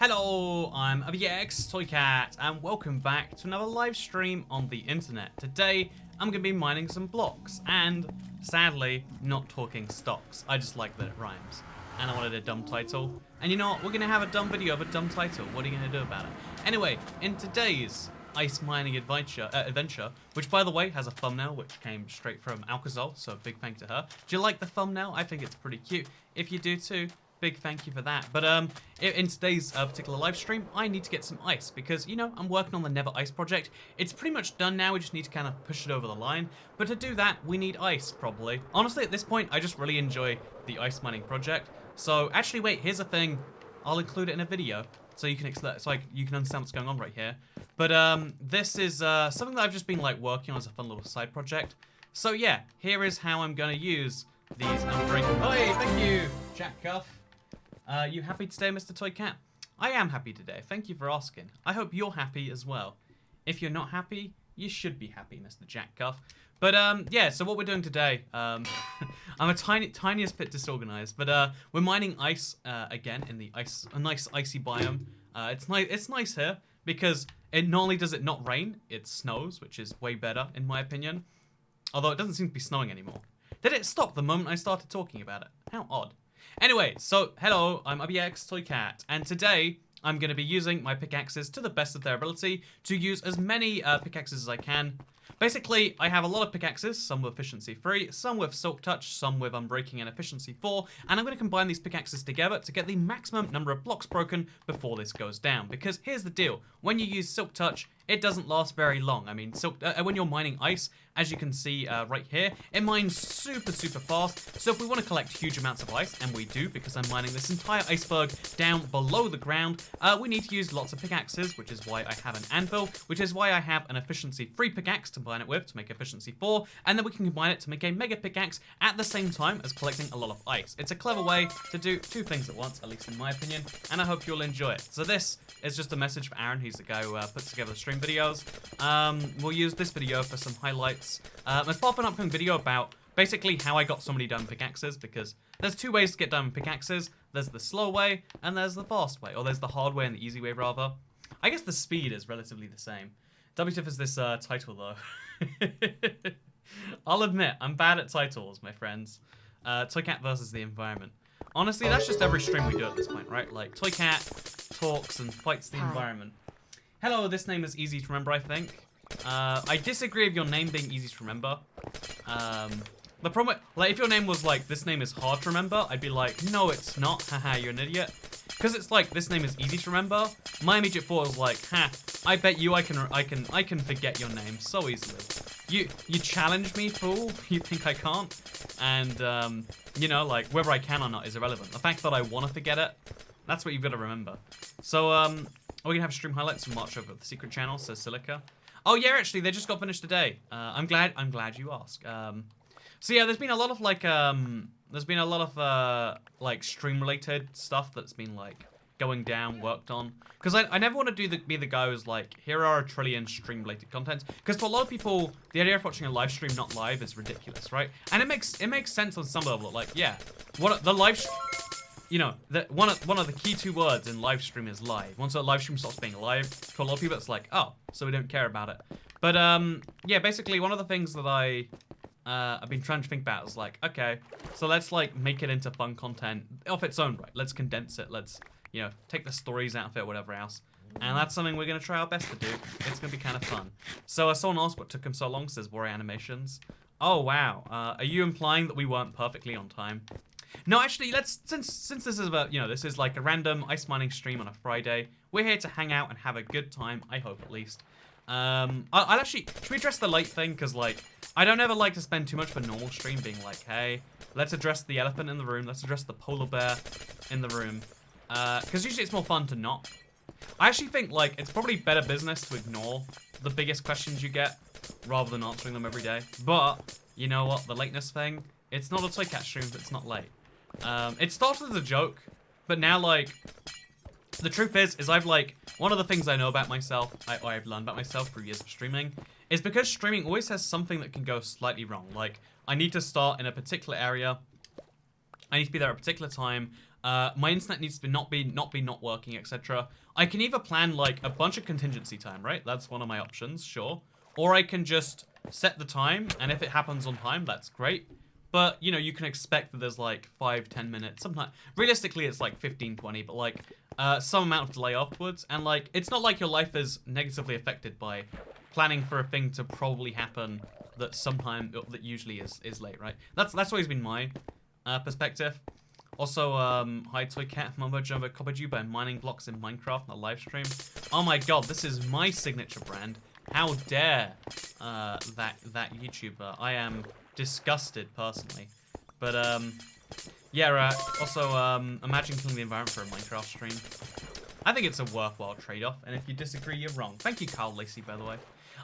Hello, I'm ABX Toycat, and welcome back to another live stream on the internet. Today, I'm going to be mining some blocks, and sadly, not talking stocks. I just like that it rhymes, and I wanted a dumb title. And you know what? We're going to have a dumb video of a dumb title. What are you going to do about it? Anyway, in today's ice mining adventure, which by the way has a thumbnail which came straight from Alcazol, so big thank you to her. Do you like the thumbnail? I think it's pretty cute. If you do too, big thank you for that. But in today's particular live stream, I need to get some ice because, you know, I'm working on the Never Ice project. It's pretty much done now. We just need to kind of push it over the line. But to do that, we need ice, probably. Honestly, at this point, I just really enjoy the ice mining project. So actually, wait, here's a thing. I'll include it in a video so you can understand what's going on right here. But this is something that I've just been like working on as a fun little side project. So yeah, here is how I'm going to use these unbreakable. Oh, hey, thank you, Jack Cuff. You happy today, Mr. Toy Cat? I am happy today. Thank you for asking. I hope you're happy as well. If you're not happy, you should be happy, Mr. Jack Cuff. But yeah, so what we're doing today, I'm a tiniest bit disorganized, but we're mining ice again in the a nice icy biome. It's nice here because it not only does it not rain, it snows, which is way better in my opinion. Although it doesn't seem to be snowing anymore. Did it stop the moment I started talking about it? How odd. Anyway, so hello, I'm ABX Toycat, and today I'm going to be using my pickaxes to the best of their ability to use as many pickaxes as I can. Basically, I have a lot of pickaxes, some with efficiency 3, some with silk touch, some with unbreaking and efficiency 4, and I'm going to combine these pickaxes together to get the maximum number of blocks broken before this goes down. Because here's the deal, when you use silk touch, it doesn't last very long. I mean, when you're mining ice, as you can see right here, it mines super fast. So if we want to collect huge amounts of ice, and we do because I'm mining this entire iceberg down below the ground, we need to use lots of pickaxes, which is why I have an anvil, which is why I have an efficiency 3 pickaxe to combine it with to make efficiency 4, and then we can combine it to make a mega pickaxe at the same time as collecting a lot of ice. It's a clever way to do two things at once, at least in my opinion, and I hope you'll enjoy it. So this is just a message for Aaron, who's the guy who puts together the stream videos. We'll use this video for some highlights. As part of an upcoming video about basically how I got so many diamond pickaxes, because there's two ways to get diamond pickaxes. There's the slow way and there's the fast way, or there's the hard way and the easy way rather. I guess the speed is relatively the same. WTF is this title though. I'll admit, I'm bad at titles, my friends. Toycat versus the environment. Honestly, that's just every stream we do at this point, right? Like, Toycat talks and fights the environment. Hello, this name is easy to remember, I think. I disagree with your name being easy to remember. The problem, like, if your name was like, this name is hard to remember, I'd be like, no, it's not, haha, you're an idiot. Because it's like, this name is easy to remember, my immediate thought was like, ha, I bet you I can forget your name so easily. You challenge me, fool? You think I can't? And, you know, like, whether I can or not is irrelevant. The fact that I want to forget it, that's what you've got to remember. So, we're gonna have stream highlights from March over at the secret channel, says Silica. Oh yeah, actually, they just got finished today. I'm glad you asked. So yeah, there's been a lot of like, stream-related stuff that's been like going down, worked on. Because I never want to be the guy who's like, here are a trillion stream-related contents. Because for a lot of people, the idea of watching a live stream not live is ridiculous, right? And it makes sense on some level. Like, yeah, you know, one of the key two words in live stream is live. Once a live stream stops being live, for a lot of people it's like, oh, so we don't care about it. But yeah, basically one of the things that I've been trying to think about is like, okay, so let's like make it into fun content of its own right. Let's condense it. Let's, you know, take the stories out of it, whatever else. And that's something we're gonna try our best to do. It's gonna be kind of fun. So someone asked what took him so long, says Warrior Animations. Oh wow, are you implying that we weren't perfectly on time? No, actually, since this is about, you know, this is like a random ice mining stream on a Friday, we're here to hang out and have a good time, I hope at least. I'll actually, should we address the late thing? Because, like, I don't ever like to spend too much of a normal stream being like, hey, let's address the elephant in the room, let's address the polar bear in the room. Because usually it's more fun to not. I actually think, like, it's probably better business to ignore the biggest questions you get rather than answering them every day. But, you know what, the lateness thing, it's not a Toycat stream, but it's not late. It started as a joke, but now, like, the truth is I've, like, one of the things I know about myself, I've learned about myself through years of streaming, is because streaming always has something that can go slightly wrong. Like, I need to start in a particular area, I need to be there at a particular time. My internet needs to not working, etc. I can either plan like a bunch of contingency time, right? That's one of my options, sure. Or I can just set the time, and if it happens on time, that's great. But, you know, you can expect that there's like 5-10 minutes. Sometimes, realistically, it's like 15-20, but like some amount of delay afterwards. And like, it's not like your life is negatively affected by planning for a thing to probably happen that that usually is late, right? That's always been my perspective. Also, hi Toy Cat, Mumbo Jumbo Copaju by mining blocks in Minecraft on a live stream. Oh my god, this is my signature brand. How dare that YouTuber? I am disgusted personally. But yeah, also imagine killing the environment for a Minecraft stream. I think it's a worthwhile trade-off, and if you disagree, you're wrong. Thank you, Carl Lacey, by the way.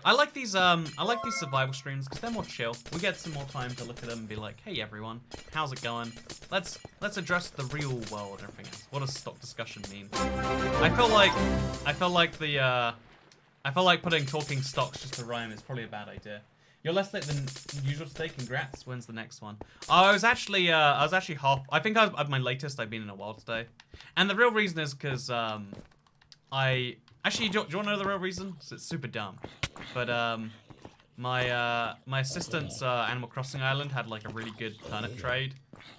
I like these survival streams because they're more chill. We get some more time to look at them and be like, hey everyone, how's it going? Let's address the real world and everything else. What does stock discussion mean? I feel like putting talking stocks just to rhyme is probably a bad idea. You're less late than usual today. Congrats. When's the next one? I was actually half. I think at my latest I've been in a while today, and the real reason is because I actually do you want to know the real reason? It's super dumb, but my assistant's Animal Crossing island had like a really good turnip trade,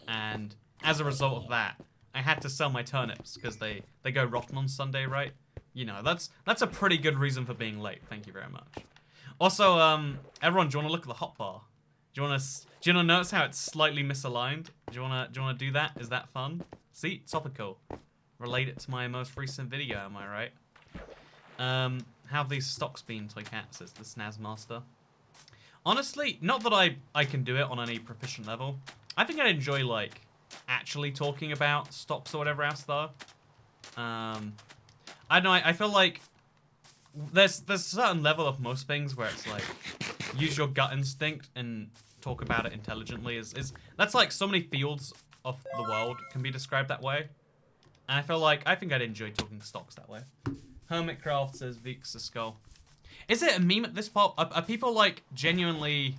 and as a result of that, I had to sell my turnips because they go rotten on Sunday, right? You know, that's a pretty good reason for being late. Thank you very much. Also, everyone, do you want to look at the hotbar? Do you want to notice how it's slightly misaligned? Do you want to do that? Is that fun? See, topical. Relate it to my most recent video, am I right? How have these stocks been, Toy Cat, says the Snaz Master. Honestly, not that I can do it on any proficient level. I think I'd enjoy, like, actually talking about stocks or whatever else, though. I don't know, I feel like there's a certain level of most things where it's like, use your gut instinct and talk about it intelligently. That's like so many fields of the world can be described that way. And I think I'd enjoy talking stocks that way. Hermitcraft says Vix a skull. Is it a meme at this part? Are people like genuinely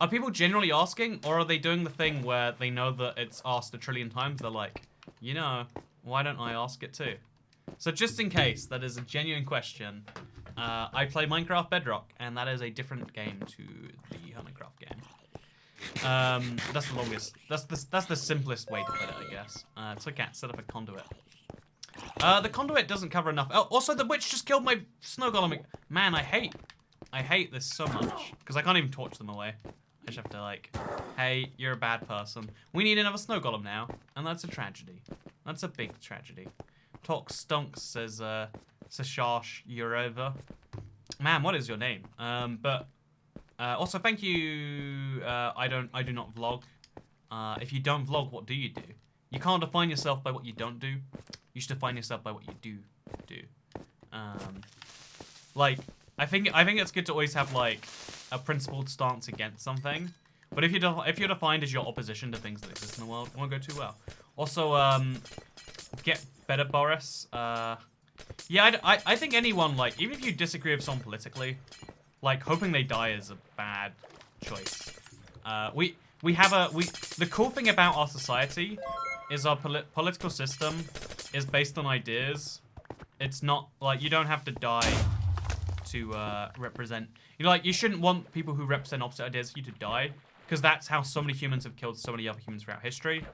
asking, or are they doing the thing where they know that it's asked a trillion times? They're like, you know, why don't I ask it too? So just in case that is a genuine question, I play Minecraft Bedrock, and that is a different game to the Hermitcraft game. That's the longest. That's the simplest way to put it, I guess. Toy Cat, set up a conduit. The conduit doesn't cover enough. Oh, also the witch just killed my snow golem. Man, I hate this so much because I can't even torch them away. I just have to like, hey, you're a bad person. We need another snow golem now, and that's a tragedy. That's a big tragedy. Talk Stonks says, Sashash, you're over. Man, what is your name? Also, thank you. I do not vlog. If you don't vlog, what do you do? You can't define yourself by what you don't do. You should define yourself by what you do. Like, I think it's good to always have like a principled stance against something. But if you're defined as your opposition to things that exist in the world, it won't go too well. Also, get better, Boris. Yeah, I think anyone, like, even if you disagree with someone politically, like, hoping they die is a bad choice. The cool thing about our society is our political system is based on ideas. It's not, like, you don't have to die to represent, you know, like, you shouldn't want people who represent opposite ideas for you to die, because that's how so many humans have killed so many other humans throughout history.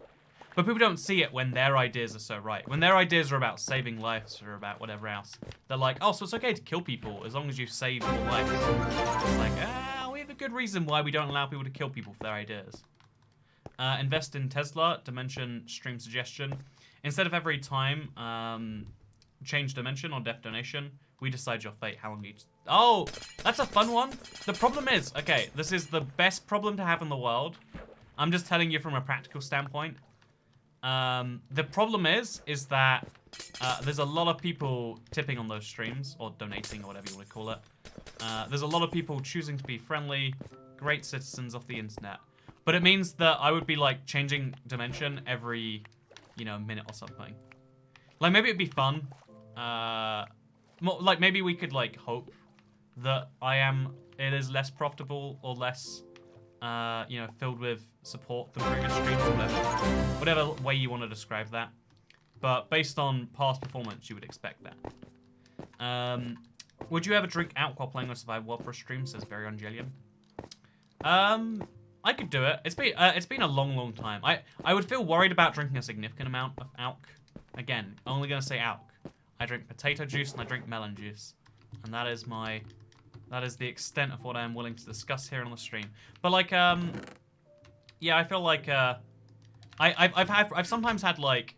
But people don't see it when their ideas are so right. When their ideas are about saving lives or about whatever else, they're like, oh, so it's okay to kill people as long as you save more lives. It's like, we have a good reason why we don't allow people to kill people for their ideas. Invest in Tesla, dimension stream suggestion. Instead of every time, change dimension or death donation, we decide your fate, how long you... Oh, that's a fun one. The problem is, okay, this is the best problem to have in the world. I'm just telling you from a practical standpoint. The problem is that there's a lot of people tipping on those streams, or donating, or whatever you want to call it. There's a lot of people choosing to be friendly, great citizens of the internet. But it means that I would be, like, changing dimension every, you know, minute or something. Like, maybe it'd be fun. Like, maybe we could, like, hope that it is less profitable or less you know, filled with support through previous streams, whatever way you want to describe that. But based on past performance, you would expect that. Would you ever drink alcohol playing on Survival World for a stream? Says Very Angelian. I could do it. It's been a long time. I would feel worried about drinking a significant amount of alc. Again, only gonna say alc. I drink potato juice and I drink melon juice, and that is the extent of what I am willing to discuss here on the stream. But like, yeah, I feel like I've sometimes had like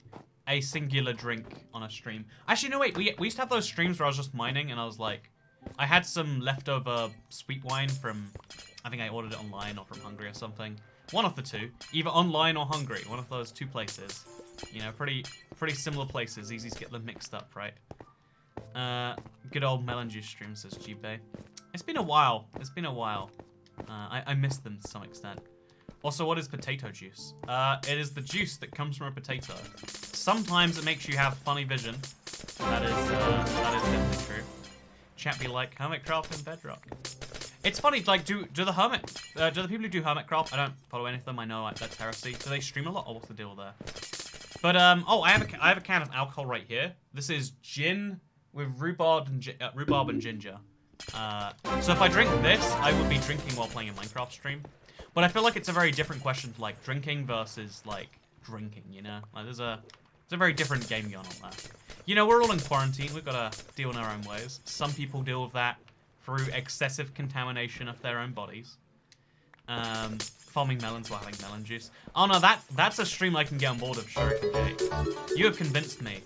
a singular drink on a stream. Actually, no, wait. We used to have those streams where I was just mining and I was like, I had some leftover sweet wine from, I think I ordered it online or from Hungary or something. One of the two, either online or Hungary. One of those two places. You know, pretty similar places. Easy to get them mixed up, right? Good old melon juice stream, says G-Bay. It's been a while. It's been a while. I miss them to some extent. Also, what is potato juice? It is the juice that comes from a potato. Sometimes it makes you have funny vision. That is definitely true. Chat be like, Hermitcraft and Bedrock. It's funny, like, do the people who do Hermitcraft, I don't follow any of them, I know like, that's heresy. Do they stream a lot, or what's the deal there? But, oh, I have a can of alcohol right here. This is gin with rhubarb and ginger. So if I drink this, I would be drinking while playing a Minecraft stream. But I feel like it's a very different question for, like, drinking versus, like, drinking, you know? Like, there's a very different game going on there. You know, we're all in quarantine. We've got to deal in our own ways. Some people deal with that through excessive contamination of their own bodies. Farming melons while having melon juice. Oh, no, that's a stream I can get on board of, sure, Jay. You have convinced me.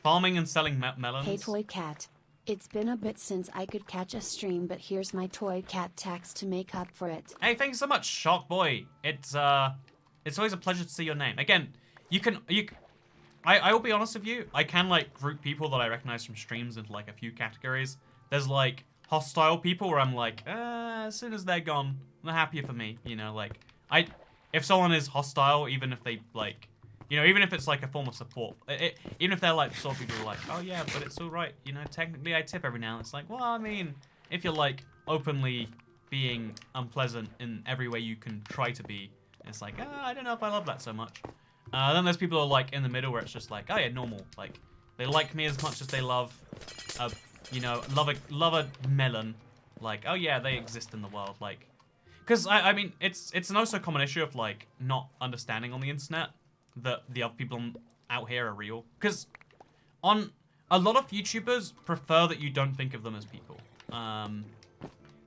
Farming and selling melons. Hey, Toy Cat. It's been a bit since I could catch a stream, but here's my Toy Cat tax to make up for it. Hey, thanks so much, Shark Boy. It's always a pleasure to see your name. Again, I will be honest with you. I can like group people that I recognize from streams into like a few categories. There's like hostile people where I'm like, as soon as they're gone, they're happier for me. You know, like if someone is hostile, even if they like. You know, even if it's like a form of support, even if they're like sort of people who are like, oh yeah, but it's all right. You know, technically I tip every now and then. It's like, well, I mean, if you're like openly being unpleasant in every way you can try to be, it's like, I don't know if I love that so much. Then there's people who are like in the middle where it's just like, oh yeah, normal. Like they like me as much as they love, you know, love a melon. Like, oh yeah, they exist in the world. Like, because I mean, it's an also common issue of like not understanding on the internet that the other people out here are real. Because on a lot of YouTubers prefer that you don't think of them as people.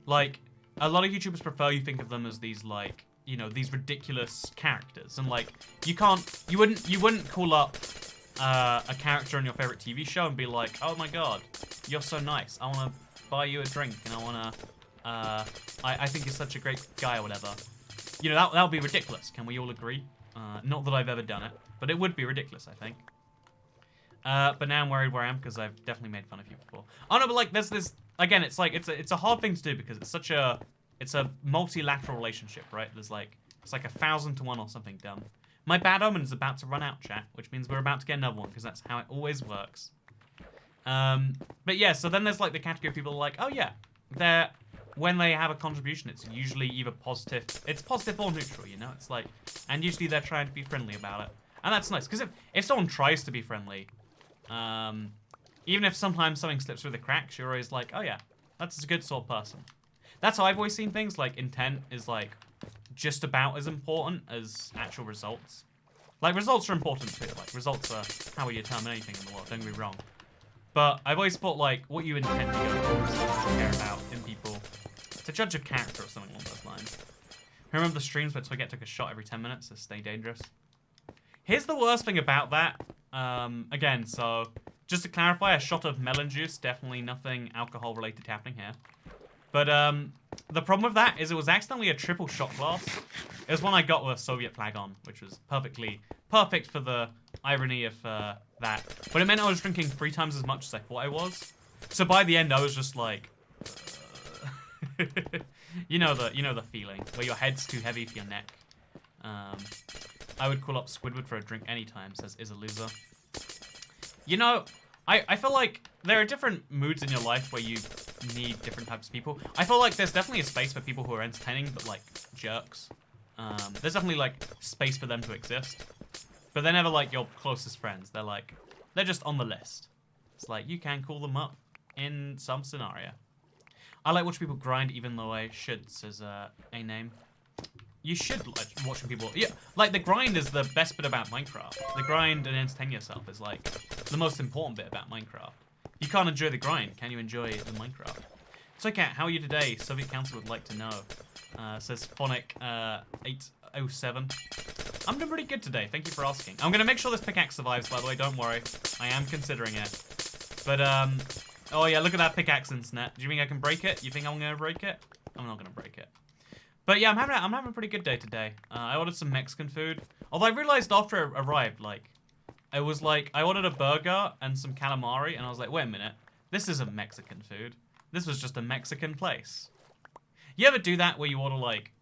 Like a lot of YouTubers prefer you think of them as these like, you know, these ridiculous characters. And like you wouldn't call up a character in your favorite TV show and be like, oh my god, you're so nice. I want to buy you a drink and I want to I think you're such a great guy or whatever. You know, that would be ridiculous. Can we all agree? Not that I've ever done it, but it would be ridiculous, I think. But now I'm worried where I am because I've definitely made fun of you before. Oh no, but like there's this again. It's like it's a hard thing to do because it's a multilateral relationship, right? It's like 1,000 to 1 or something dumb. My bad omen is about to run out, chat, which means we're about to get another one because that's how it always works. But yeah, so then there's like the category of people who are like, oh yeah, when they have a contribution, it's usually either positive. It's positive or neutral, you know? It's like, and usually they're trying to be friendly about it. And that's nice, because if someone tries to be friendly, even if sometimes something slips through the cracks, you're always like, oh yeah, that's a good sort of person. That's how I've always seen things, like intent is like just about as important as actual results. Like results are important too, like results are how we determine anything in the world, don't get me wrong. But I've always thought like what you intend to go for is what you care about in people. To judge a character or something along those lines. Remember the streams where Toyget took a shot every 10 minutes, so stay dangerous. Here's the worst thing about that. Again, so just to clarify, a shot of melon juice, definitely nothing alcohol related happening here. But the problem with that is it was accidentally a triple shot glass. It was one I got with a Soviet flag on, which was perfect for the irony of that. But it meant I was drinking 3 times as much as I thought I was. So by the end, I was just like, you know the feeling where your head's too heavy for your neck. I would call up Squidward for a drink anytime, says Is a Loser. You know, I feel like there are different moods in your life where you need different types of people. I feel like there's definitely a space for people who are entertaining, but like jerks. There's definitely like space for them to exist. But they're never like your closest friends. They're just on the list. It's like you can call them up in some scenario. I like watching people grind even though I should, says a name. You should like watching people. Yeah, like the grind is the best bit about Minecraft. The grind and entertain yourself is like the most important bit about Minecraft. You can't enjoy the grind. Can you enjoy the Minecraft? So, Cat, how are you today? Soviet Council would like to know. Says Phonic 807. I'm doing pretty good today. Thank you for asking. I'm gonna make sure this pickaxe survives. By the way, don't worry. I am considering it. But oh yeah, look at that pickaxe internet. Do you think I can break it? You think I'm gonna break it? I'm not gonna break it. But yeah, I'm having a pretty good day today. I ordered some Mexican food. Although I realized after I arrived, like, it was like, I ordered a burger and some calamari, and I was like, wait a minute. This isn't Mexican food. This was just a Mexican place. You ever do that where you order, like,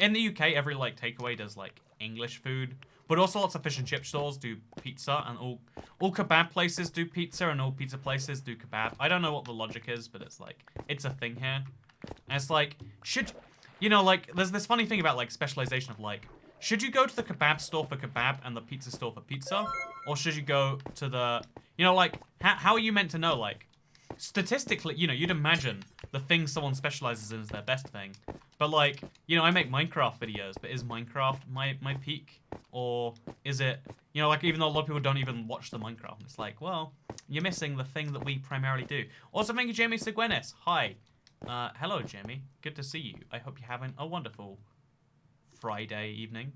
in the UK, every, like, takeaway does, like, English food. But also lots of fish and chip stores do pizza, and all kebab places do pizza, and all pizza places do kebab. I don't know what the logic is, but it's like, it's a thing here. And it's like, you know, like, there's this funny thing about, like, specialization of, like, should you go to the kebab store for kebab and the pizza store for pizza? Or should you go to the, you know, like, how are you meant to know, like, statistically, you know, you'd imagine the thing someone specializes in is their best thing. But, like, you know, I make Minecraft videos, but is Minecraft my peak? Or is it, you know, like, even though a lot of people don't even watch the Minecraft, it's like, well, you're missing the thing that we primarily do. Also, thank you, Jamie Seguenes. Hi. Hello, Jamie. Good to see you. I hope you're having a wonderful Friday evening.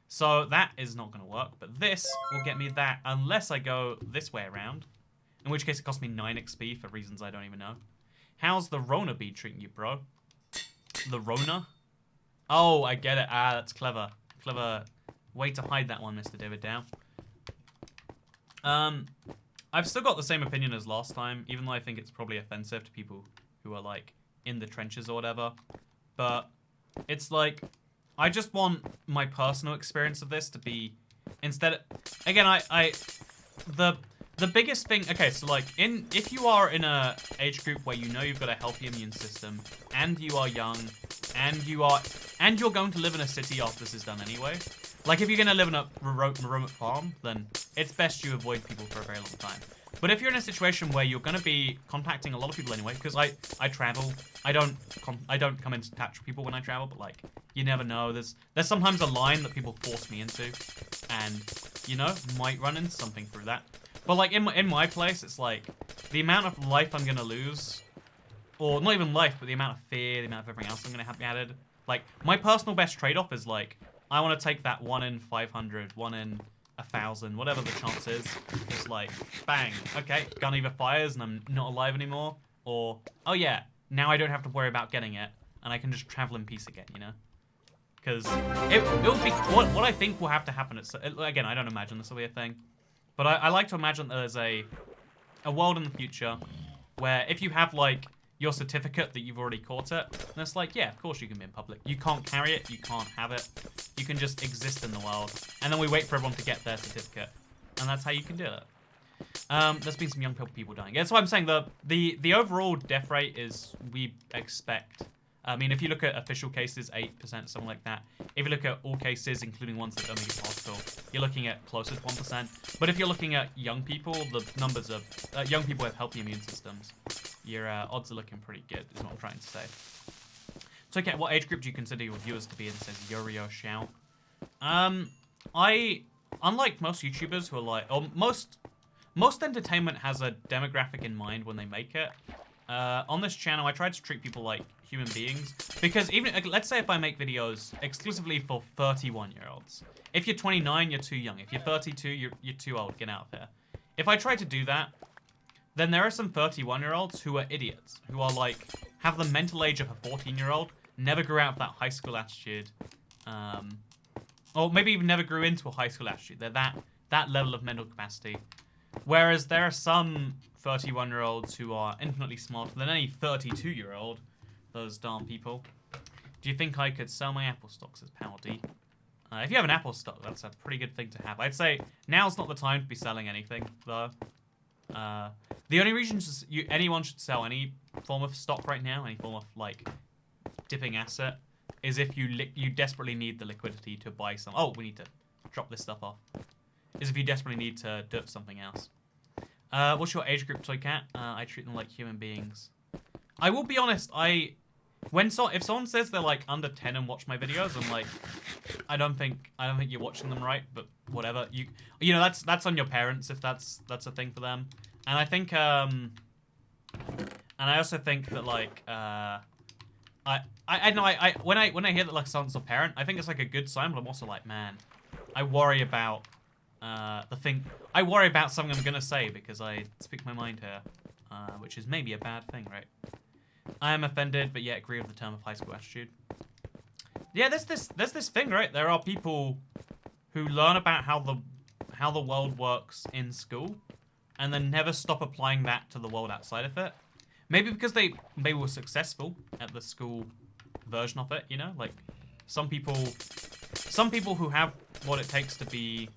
So that is not going to work, but this will get me that unless I go this way around, in which case it costs me 9 XP for reasons I don't even know. How's the Rona bee treating you, bro? The Rona? Oh, I get it. Ah, that's clever. Clever way to hide that one, Mr. David Dow. I've still got the same opinion as last time, even though I think it's probably offensive to people who are, like, in the trenches or whatever. But it's like, I just want my personal experience of this to be, instead of, again, the biggest thing, okay, so like, if you are in a age group where you know you've got a healthy immune system, and you are young, and you're going to live in a city after this is done anyway, like if you're going to live in a remote farm, then it's best you avoid people for a very long time. But if you're in a situation where you're going to be contacting a lot of people anyway, because I travel, I don't come into touch with people when I travel, but like, you never know. There's sometimes a line that people force me into, and you know, might run into something through that. But like in my place, it's like the amount of life I'm gonna lose, or not even life, but the amount of fear, the amount of everything else I'm gonna have added. Like my personal best trade-off is like, I want to take that 1 in 500, 1 in 1,000, whatever the chance is. Just like, bang, okay, gun either fires and I'm not alive anymore, or, oh yeah, now I don't have to worry about getting it, and I can just travel in peace again, you know? Because it would be, what I think will have to happen, again, I don't imagine this will be a thing, but I like to imagine that there's a world in the future where if you have, like, your certificate that you've already caught it, and it's like, yeah, of course you can be in public. You can't carry it, you can't have it. You can just exist in the world. And then we wait for everyone to get their certificate. And that's how you can do it. There's been some young people dying. That's why I'm saying the overall death rate is, we expect. I mean, if you look at official cases, 8%, something like that. If you look at all cases, including ones that don't make it to hospital, you're looking at closer to 1%. But if you're looking at young people, the numbers of young people with healthy immune systems, your odds are looking pretty good, is what I'm trying to say. So, okay, what age group do you consider your viewers to be in, says Yorio Xiao? Unlike most YouTubers who are like, or most entertainment has a demographic in mind when they make it. On this channel, I try to treat people like human beings, because even, let's say if I make videos exclusively for 31-year-olds. If you're 29, you're too young. If you're 32, you're too old. Get out there. If I try to do that, then there are some 31-year-olds who are idiots, who are like, have the mental age of a 14-year-old, never grew out of that high school attitude, or maybe even never grew into a high school attitude. They're that level of mental capacity. Whereas there are some 31-year-olds who are infinitely smarter than any 32-year-old. Those darn people. Do you think I could sell my Apple stocks as Power D? If you have an Apple stock, that's a pretty good thing to have. I'd say now's not the time to be selling anything, though. The only reason anyone should sell any form of stock right now, any form of like dipping asset, is if you desperately need the liquidity to buy some. Oh, we need to drop this stuff off. Is if you desperately need to do something else. What's your age group, Toy Cat? I treat them like human beings. I will be honest. If someone says they're like under 10 and watch my videos, I'm like, I don't think you're watching them right. But whatever. You know that's on your parents if that's a thing for them. And I think and I also think that like when I hear that like someone's a parent, I think it's like a good sign. But I'm also like, man, I worry about I worry about something I'm gonna say because I speak my mind here, which is maybe a bad thing, right? I am offended, but yet agree with the term of high school attitude. Yeah, there's this thing, right? There are people who learn about how the world works in school, and then never stop applying that to the world outside of it. Maybe because they were successful at the school version of it, you know? Like some people who have what it takes to be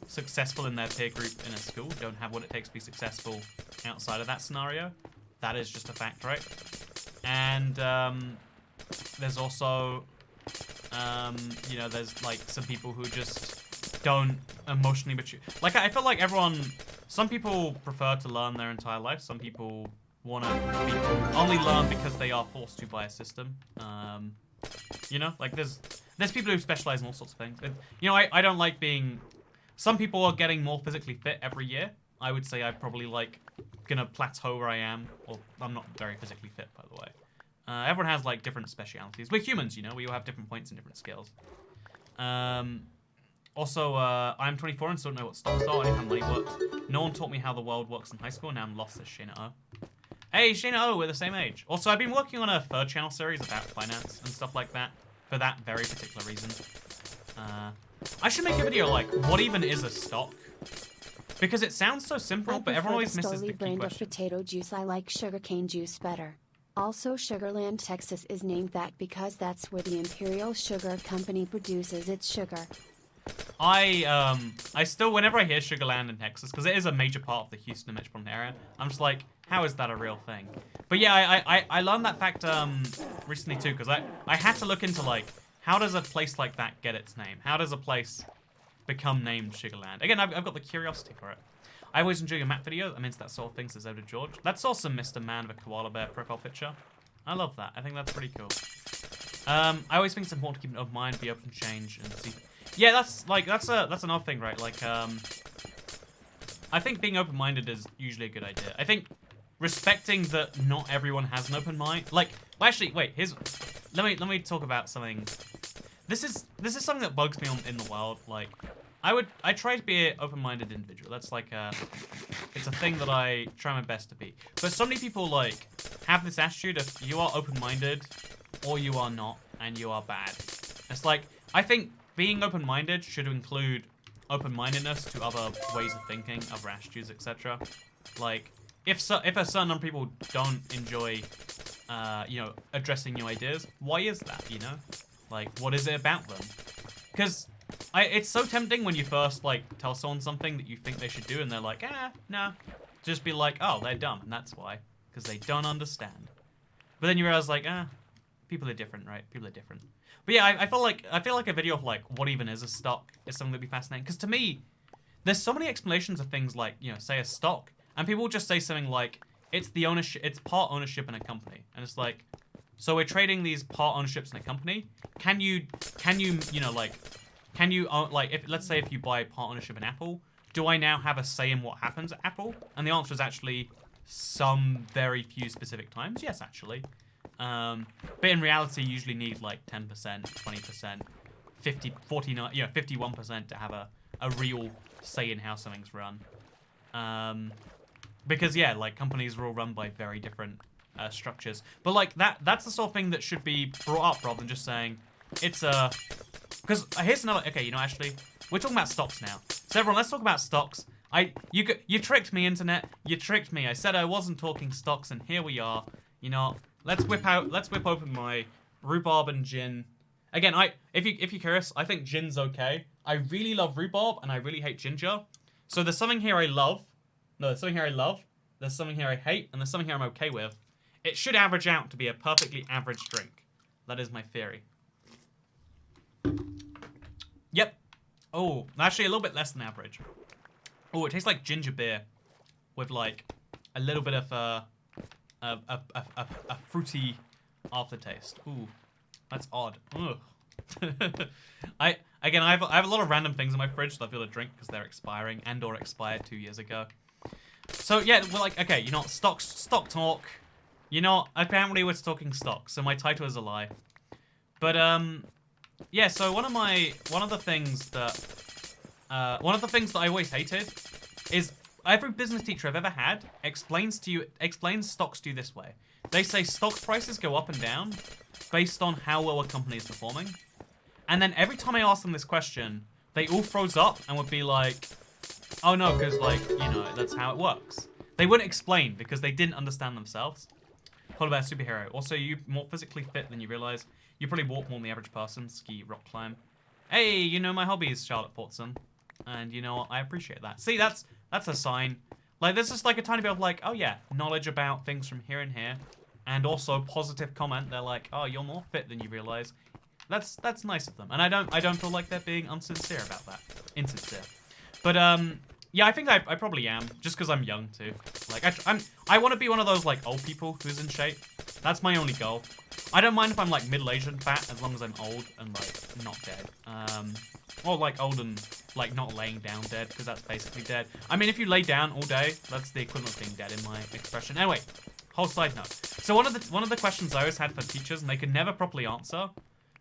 successful in their peer group in a school don't have what it takes to be successful outside of that scenario. That is just a fact, right? And there's also you know, there's like some people who just don't emotionally mature. Like I feel like some people prefer to learn their entire life. Some people want to only learn because they are forced to by a system. You know, like there's people who specialize in all sorts of things. And, you know, I don't like being. Some people are getting more physically fit every year. I would say I probably like gonna plateau where I am, or I'm not very physically fit, by the way. Everyone has like different specialities. We're humans, you know. We all have different points and different skills. Also, I'm 24 and still don't know what stocks are. I don't know how money works. No one taught me how the world works in high school. Now I'm lost as Shayna O. Hey, Shayna O, we're the same age. Also, I've been working on a third channel series about finance and stuff like that for that very particular reason. I should make a video like, what even is a stock? Because it sounds so simple, but everyone always misses the key brand question. of potato juice. I like sugarcane juice better. Also, Sugarland, Texas is named that because that's where the Imperial Sugar Company produces its sugar. I still, whenever I hear Sugarland in Texas, because it is a major part of the Houston metropolitan area, I'm just like, how is that a real thing? But yeah, I learned that fact recently too, because I had to look into like, how does a place like that get its name? How does a place become named Sugarland? Again, I've got the curiosity for it. I always enjoy your map videos. I'm into that sort of thing, says Oda George. That's awesome, Mr. Man with a koala bear profile picture. I love that. I think that's pretty cool. I always think it's important to keep an open mind, be open to change, and see. Yeah, that's another thing, right? Like, I think being open-minded is usually a good idea. I think respecting that not everyone has an open mind. Like, well, actually, wait. Let me talk about something. This is something that bugs me in the world. Like, I try to be an open-minded individual. That's like it's a thing that I try my best to be. But so many people like have this attitude of you are open-minded or you are not, and you are bad. It's like, I think being open-minded should include open-mindedness to other ways of thinking, other attitudes, etc. Like, if a certain number of people don't enjoy, you know, addressing new ideas, why is that? You know, like, what is it about them? Because it's so tempting when you first like tell someone something that you think they should do, and they're like, no, just be like, oh, they're dumb, and that's why, because they don't understand. But then you realize like, people are different, right? People are different. But yeah, I feel like a video of like what even is a stock is something that'd be fascinating. Because to me, there's so many explanations of things like, you know, say a stock, and people will just say something like it's part ownership in a company, and it's like, so we're trading these part ownerships in a company. Can you know, like, can you like, if let's say if you buy part ownership in Apple, do I now have a say in what happens at Apple? And the answer is actually some very few specific times. Yes, actually. But in reality, you usually need like 10%, 20%, 50, 49, you know, 51% to have a real say in how something's run. Because yeah, like companies are all run by very different structures. But like that's the sort of thing that should be brought up rather than just saying it's a. Because here's another. Okay, you know, actually, we're talking about stocks now. So everyone, let's talk about stocks. You tricked me, internet. You tricked me. I said I wasn't talking stocks, and here we are. You know. Let's whip open my rhubarb and gin. Again, if you're curious, I think gin's okay. I really love rhubarb and I really hate ginger. So there's something here I love, No, there's something here I love, there's something here I hate, and there's something here I'm okay with. It should average out to be a perfectly average drink. That is my theory. Yep. Oh, actually a little bit less than average. Oh, it tastes like ginger beer with like a little bit of a fruity aftertaste. Ooh, that's odd. Ugh. I have a lot of random things in my fridge that I feel to drink because they're expiring and or expired 2 years ago. So yeah, we're like, okay, you know, stock talk. You know, apparently we're talking stocks, so my title is a lie. But yeah. So one of the things that I always hated is every business teacher I've ever had explains stocks to you this way. They say stock prices go up and down based on how well a company is performing. And then every time I ask them this question, they all froze up and would be like, oh no, because like, you know, that's how it works. They wouldn't explain because they didn't understand themselves. Polar bear superhero. Also, you're more physically fit than you realize. You probably walk more than the average person. Ski, rock climb. Hey, you know my hobby is Charlotte Portson. And you know what? I appreciate that. See, that's a sign. Like, there's just like a tiny bit of like, oh yeah, knowledge about things from here and here. And also positive comment. They're like, oh, you're more fit than you realize. That's nice of them. And I don't feel like they're being unsincere about that. Insincere. But yeah, I think I probably am, just because I'm young too. Like I want to be one of those like old people who's in shape. That's my only goal. I don't mind if I'm like middle-aged and fat as long as I'm old and like not dead. Or like old and like not laying down dead, because that's basically dead. I mean, if you lay down all day, that's the equivalent of being dead in my expression. Anyway, whole side note. So one of the questions I always had for teachers, and they could never properly answer,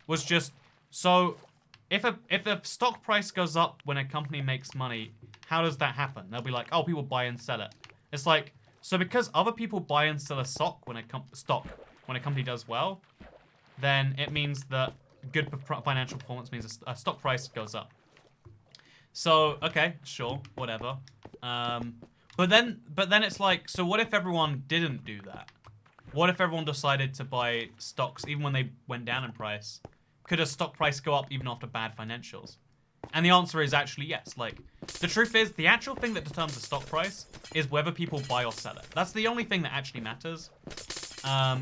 was just, so if the stock price goes up when a company makes money, how does that happen? They'll be like, oh, people buy and sell it. It's like, so because other people buy and sell a stock when a company does well, then it means that good financial performance means a stock price goes up. So, okay, sure, whatever. But then it's like, so what if everyone didn't do that? What if everyone decided to buy stocks even when they went down in price? Could a stock price go up even after bad financials? And the answer is actually yes. Like, the truth is, the actual thing that determines the stock price is whether people buy or sell it. That's the only thing that actually matters.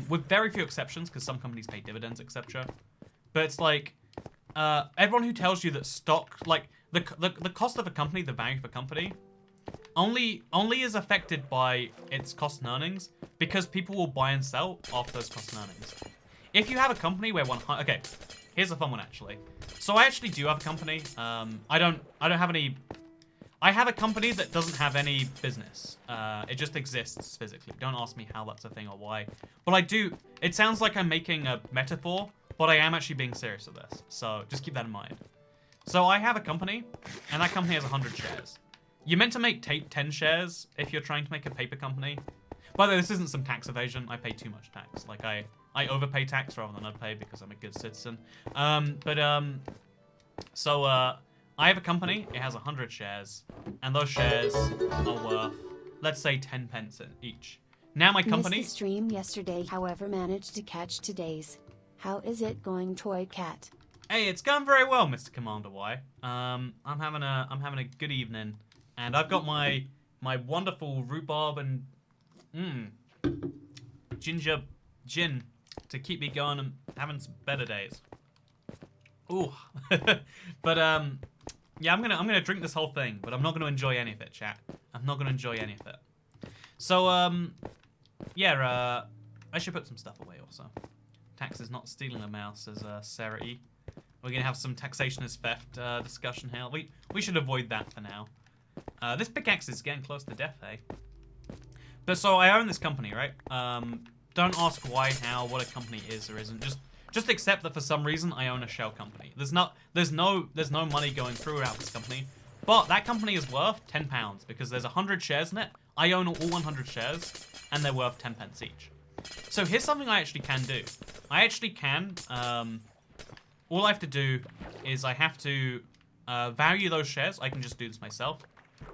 With very few exceptions, because some companies pay dividends, etc. But it's like, everyone who tells you that stock, like, the cost of a company, the value of a company, only is affected by its cost and earnings, because people will buy and sell off those cost and earnings. If you have a company where okay, here's a fun one actually. So I actually do have a company. I don't have any. I have a company that doesn't have any business. It just exists physically. Don't ask me how that's a thing or why. But I do. It sounds like I'm making a metaphor, but I am actually being serious with this. So just keep that in mind. So I have a company, and that company has 100 shares. You're meant to make 10 shares if you're trying to make a paper company. By the way, this isn't some tax evasion. I pay too much tax. Like, I overpay tax rather than underpay because I'm a good citizen. So I have a company. It has 100 shares. And those shares are worth, let's say, 10 pence each. Now my company... Missed the stream yesterday, however managed to catch today's. How is it going, Toy Cat? Hey, it's going very well, Mr. Commander Y. I'm having a good evening. And I've got my wonderful rhubarb and ginger gin to keep me going and having some better days. Ooh. But yeah, I'm gonna drink this whole thing, but I'm not gonna enjoy any of it, chat. I'm not gonna enjoy any of it. So yeah, I should put some stuff away also. Tax is not stealing a mouse, says Sarah E. We're gonna have some taxation as theft discussion here. We should avoid that for now. This pickaxe is getting close to death, eh? But so I own this company, right? Don't ask why, how, what a company is or isn't. Just accept that for some reason I own a shell company. There's no money going through or out this company. But that company is worth £10 because there's 100 shares in it. I own all 100 shares and they're worth 10 pence each. So here's something I actually can do. I actually can, all I have to do is I have to value those shares. I can just do this myself.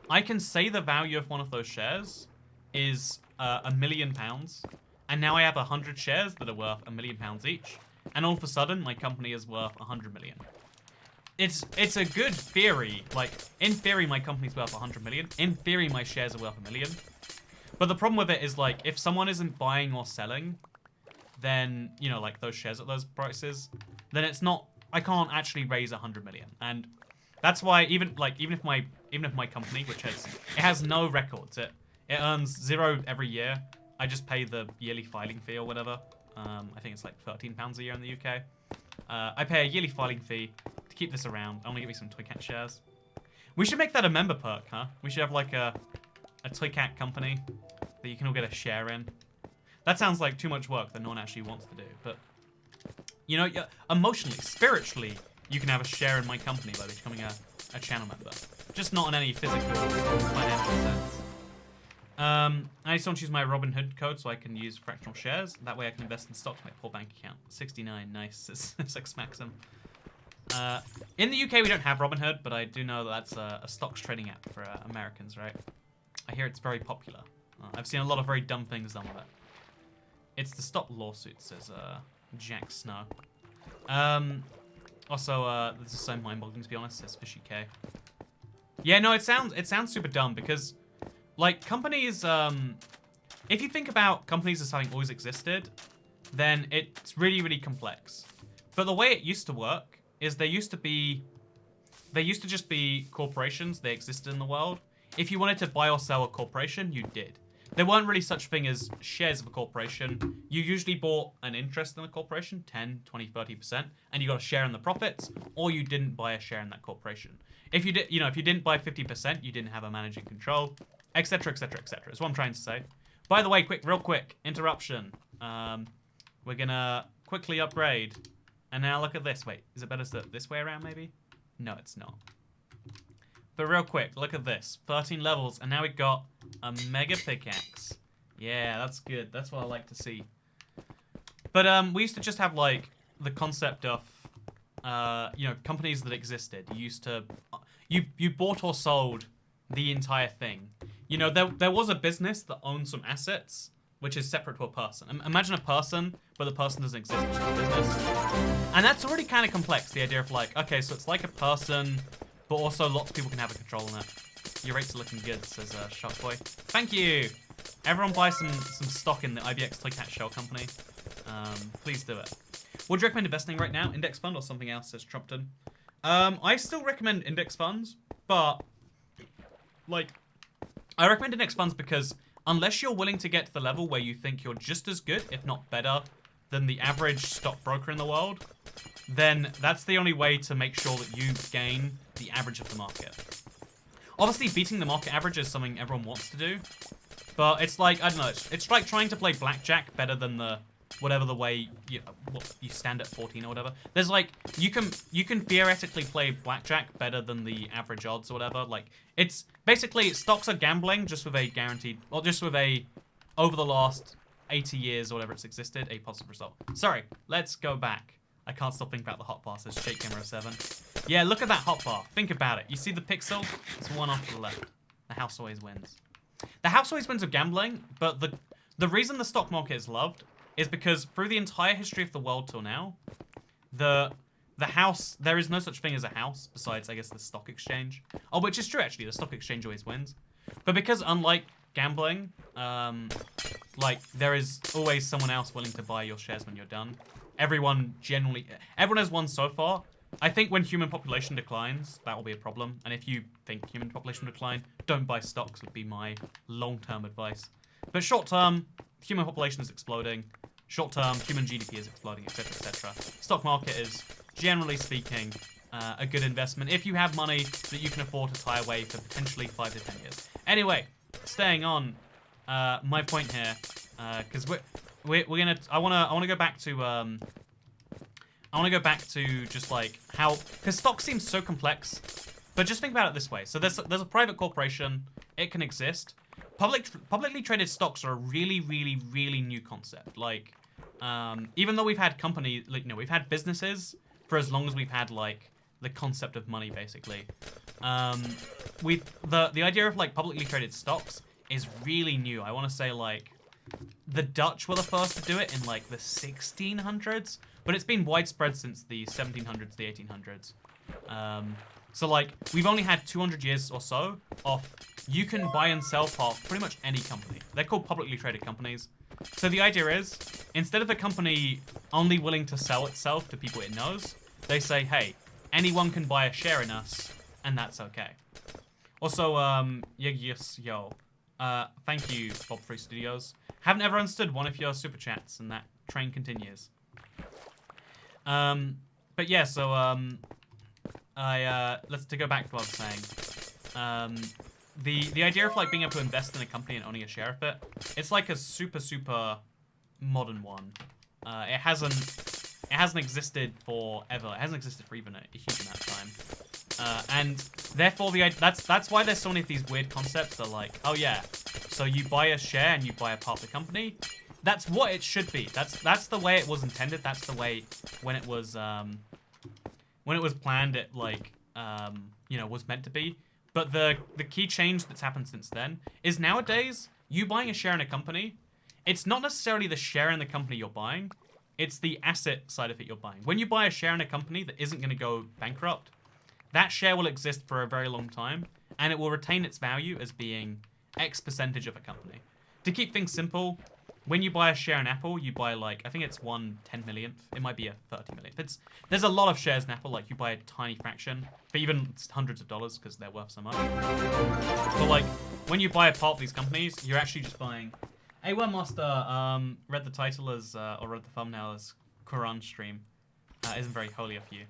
I can say the value of one of those shares is £1 million. And now I have 100 shares that are worth £1 million each. And all of a sudden, my company is worth 100 million. it's a good theory. Like, in theory, my company's worth 100 million. In theory, my shares are worth 1 million. But the problem with it is, like, if someone isn't buying or selling, then, you know, like, those shares at those prices, then it's not, I can't actually raise 100 million. And that's why even if my company, which has no records, it earns 0 every year. I just pay the yearly filing fee or whatever. I think it's like £13 a year in the UK. I pay a yearly filing fee to keep this around. I want to give you some Toycat shares. We should make that a member perk, huh? We should have like a Toycat company that you can all get a share in. That sounds like too much work that no one actually wants to do. But, you know, emotionally, spiritually, you can have a share in my company by becoming a channel member. Just not in any physical or financial sense. I just want to use my Robinhood code so I can use fractional shares. That way I can invest in stocks in my poor bank account. 69, nice. It's like Maxim. In the UK we don't have Robinhood, but I do know that that's a stocks trading app for Americans, right? I hear it's very popular. I've seen a lot of very dumb things done with it. It's to stop lawsuits, says Jack Snow. Also, this is so mind-boggling to be honest, says Fishy K. Yeah, no, it sounds super dumb because, like, companies, if you think about companies as having always existed, then it's really, really complex. But the way it used to work is they used to just be corporations. They existed in the world. If you wanted to buy or sell a corporation, you did. There weren't really such thing as shares of a corporation. You usually bought an interest in the corporation, 10, 20, 30%, and you got a share in the profits, or you didn't buy a share in that corporation. If you did, if you didn't buy 50%, you didn't have a managing control, etc., etc., etc. That's what I'm trying to say. By the way, real quick, interruption. We're gonna quickly upgrade, and now look at this. Wait, is it better this way around, maybe? No, it's not. But real quick, look at this. 13 levels, and now we've got a mega pickaxe. Yeah, that's good. That's what I like to see. But we used to just have, like, the concept of, companies that existed. You used to... You bought or sold the entire thing. You know, there was a business that owned some assets, which is separate to a person. Imagine a person, but the person doesn't exist, which is a business. And that's already kind of complex, the idea of, like, okay, so it's like a person... But also, lots of people can have a control on it. Your rates are looking good, says Sharkboy. Thank you! Everyone buy some stock in the IBX Toycat Shell Company. Please do it. Would you recommend investing right now? Index fund or something else, says Trumpton. I still recommend index funds, but... Like, I recommend index funds because unless you're willing to get to the level where you think you're just as good, if not better, than the average stockbroker in the world, then that's the only way to make sure that you gain the average of the market. Obviously, beating the market average is something everyone wants to do, but it's like, I don't know, it's like trying to play blackjack better than the, whatever the way, you stand at 14 or whatever. There's like, you can theoretically play blackjack better than the average odds or whatever. Like, it's, basically, stocks are gambling just with a guaranteed, or just with a, over the last 80 years or whatever it's existed, a positive result. Sorry, let's go back. I can't stop thinking about the hotbar, says Shake Camera 7. Yeah, look at that hotbar. Think about it. You see the pixel? It's one off to the left. The house always wins. The house always wins of gambling, but the reason the stock market is loved is because through the entire history of the world till now, the house, there is no such thing as a house besides, I guess, the stock exchange. Oh, which is true, actually. The stock exchange always wins. But because unlike gambling, like, there is always someone else willing to buy your shares when you're done. Everyone has won so far. I think when human population declines, that will be a problem. And if you think human population will decline, don't buy stocks would be my long-term advice. But short-term, human population is exploding. Short-term, human GDP is exploding, etc., etc. Stock market is, generally speaking, a good investment if you have money that you can afford to tie away for potentially 5 to 10 years. Anyway, staying on my point here, because we're gonna. I wanna go back to just like how, because stock seems so complex, but just think about it this way. So there's a private corporation. It can exist. Publicly traded stocks are a really, really, really new concept. Like, even though we've had companies, like, we've had businesses for as long as we've had like the concept of money, basically. The idea of like publicly traded stocks is really new. I want to say like the Dutch were the first to do it in like the 1600s, but it's been widespread since the 1700s, the 1800s. So like, we've only had 200 years or so of you can buy and sell part of pretty much any company. They're called publicly traded companies. So the idea is, instead of a company only willing to sell itself to people it knows, they say, hey, anyone can buy a share in us, and that's okay. Also, thank you, Bob Free Studios. Haven't ever understood one of your super chats, and that train continues. But yeah, so let's to go back to what I was saying. The idea of like being able to invest in a company and owning a share of it, it's like a super modern one. It hasn't existed forever. It hasn't existed for even a huge amount of time. And therefore that's why there's so many of these weird concepts that are like, oh yeah, so you buy a share and you buy a part of the company. That's what it should be. That's the way it was intended. That's the way when it was planned, it like was meant to be. But the key change that's happened since then is nowadays you buying a share in a company, it's not necessarily the share in the company you're buying, it's the asset side of it you're buying. When you buy a share in a company that isn't going to go bankrupt, that share will exist for a very long time, and it will retain its value as being X percentage of a company. To keep things simple, when you buy a share in Apple, you buy like, I think it's 1/10 millionth. It might be a 30 millionth. There's a lot of shares in Apple, like you buy a tiny fraction, but even it's hundreds of dollars because they're worth so much. But like, when you buy a part of these companies, you're actually just buying. Hey, Master, read the title as, or read the thumbnail as Quran stream. Isn't very holy of you.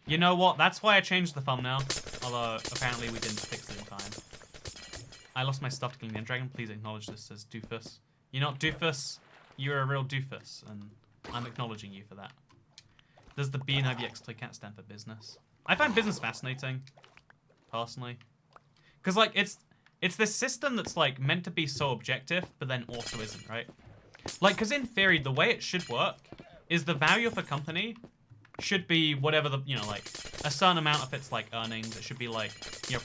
You know what? That's why I changed the thumbnail, although apparently we didn't fix it in time. I lost my stuff to killing the End Dragon. Please acknowledge this as doofus. You're not doofus, you're a real doofus, and I'm acknowledging you for that. Does the B in IVX Toy Cat stand for business? I find business fascinating, personally. Because, like, it's this system that's, like, meant to be so objective, but then also isn't, right? Like, because in theory, the way it should work is the value of a company should be whatever the, like, a certain amount of its, like, earnings. It should be, like,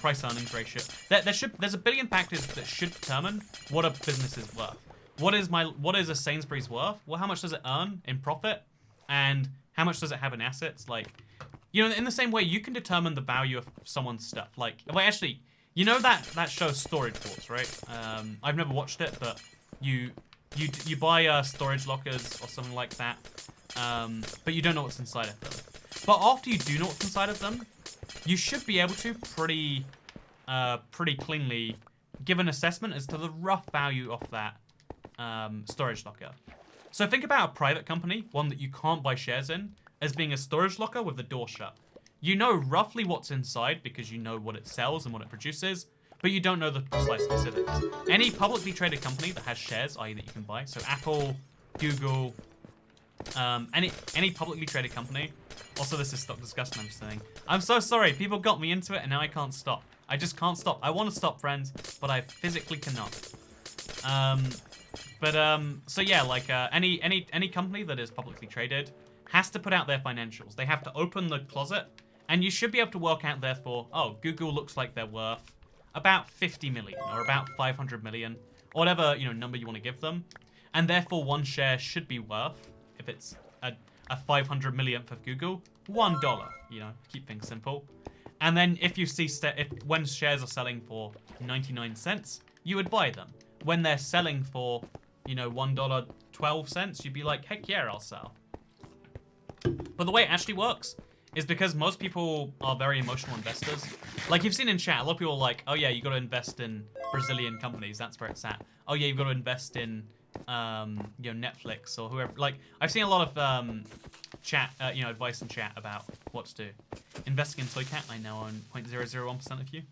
price-earnings ratio. There's a billion factors that should determine what a business is worth. What is a Sainsbury's worth? Well, how much does it earn in profit? And how much does it have in assets? Like, in the same way, you can determine the value of someone's stuff. Like, well, actually, that show Storage Wars, right? I've never watched it, but you buy storage lockers or something like that, but you don't know what's inside of them. But after you do know what's inside of them, you should be able to pretty cleanly give an assessment as to the rough value of that storage locker. So think about a private company, one that you can't buy shares in, as being a storage locker with the door shut. You know roughly what's inside because you know what it sells and what it produces, but you don't know the precise specifics. Any publicly traded company that has shares, i.e. that you can buy, so Apple, Google, any publicly traded company. Also, this is stock discussion, I'm just saying. I'm so sorry, people got me into it and now I can't stop. I just can't stop. I want to stop, friends, but I physically cannot. So yeah, like any company that is publicly traded has to put out their financials. They have to open the closet, and you should be able to work out therefore, oh, Google looks like they're worth about 50 million or about 500 million, or whatever number you want to give them, and therefore one share should be worth, if it's a 500 millionth of Google, $1. Keep things simple. And then if you see when shares are selling for 99 cents, you would buy them. When they're selling for $1.12, you'd be like, heck yeah, I'll sell. But the way it actually works is because most people are very emotional investors. Like you've seen in chat, a lot of people are like, oh yeah, you got to invest in Brazilian companies. That's where it's at. Oh yeah, you've got to invest in, Netflix or whoever. Like I've seen a lot of chat, advice in chat about what to do. Investing in Toycat, I now own 0.001% of you.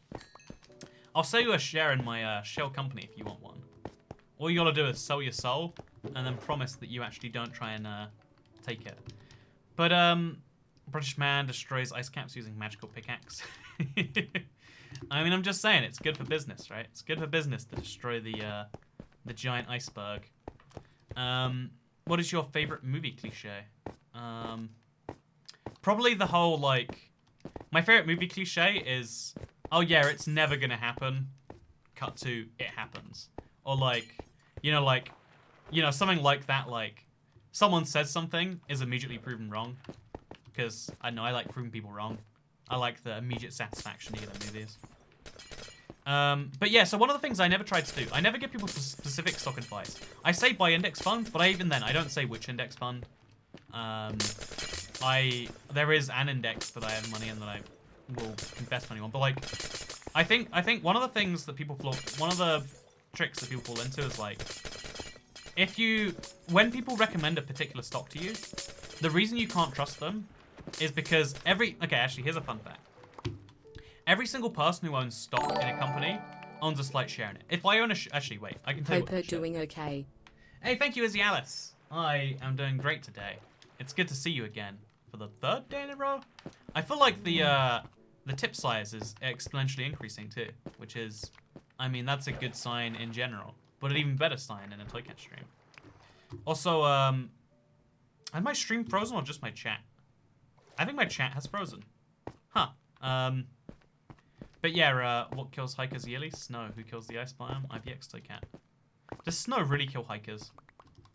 I'll sell you a share in my shell company if you want one. All you gotta do is sell your soul and then promise that you actually don't try and take it. But British man destroys ice caps using magical pickaxe. I mean, I'm just saying, it's good for business, right? It's good for business to destroy the giant iceberg. What is your favorite movie cliche? Probably the whole, like... My favorite movie cliche is, oh yeah, it's never gonna happen. Cut to, it happens. Or like, something like that, like, someone says something is immediately proven wrong. Because, I know, I like proving people wrong. I like the immediate satisfaction you get in movies. But yeah, so one of the things I never tried to do, I never give people specific stock advice. I say buy index funds, but even then, I don't say which index fund. There is an index that I have money in that I will invest money on, but like, I think one of the things that one of the tricks that people fall into is like, when people recommend a particular stock to you, the reason you can't trust them is because okay, actually, here's a fun fact. Every single person who owns stock in a company owns a slight share in it. If I own actually, wait, I can tell you. Hope you're doing okay. Hey, thank you, Izzy Alice. I am doing great today. It's good to see you again for the 3rd day in a row. I feel like the tip size is exponentially increasing too, which is, I mean, that's a good sign in general, but an even better sign in a Toycat stream. Also, had my stream frozen or just my chat? I think my chat has frozen. Huh. But yeah, what kills hikers yearly? Snow. Who kills the ice biome? IVX Toycat. Does snow really kill hikers?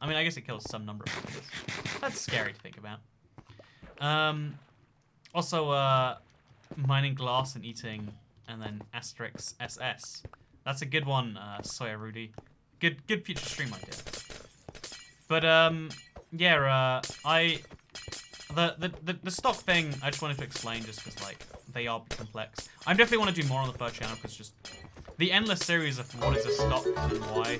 I mean, I guess it kills some number of hikers. That's scary to think about. Also, mining glass and eating, and then asterisk SS. That's a good one, Soya Rudy. Good future stream idea. But yeah, the stock thing I just wanted to explain just because like they are complex. I definitely want to do more on the 3rd channel because just the endless series of what is a stock and why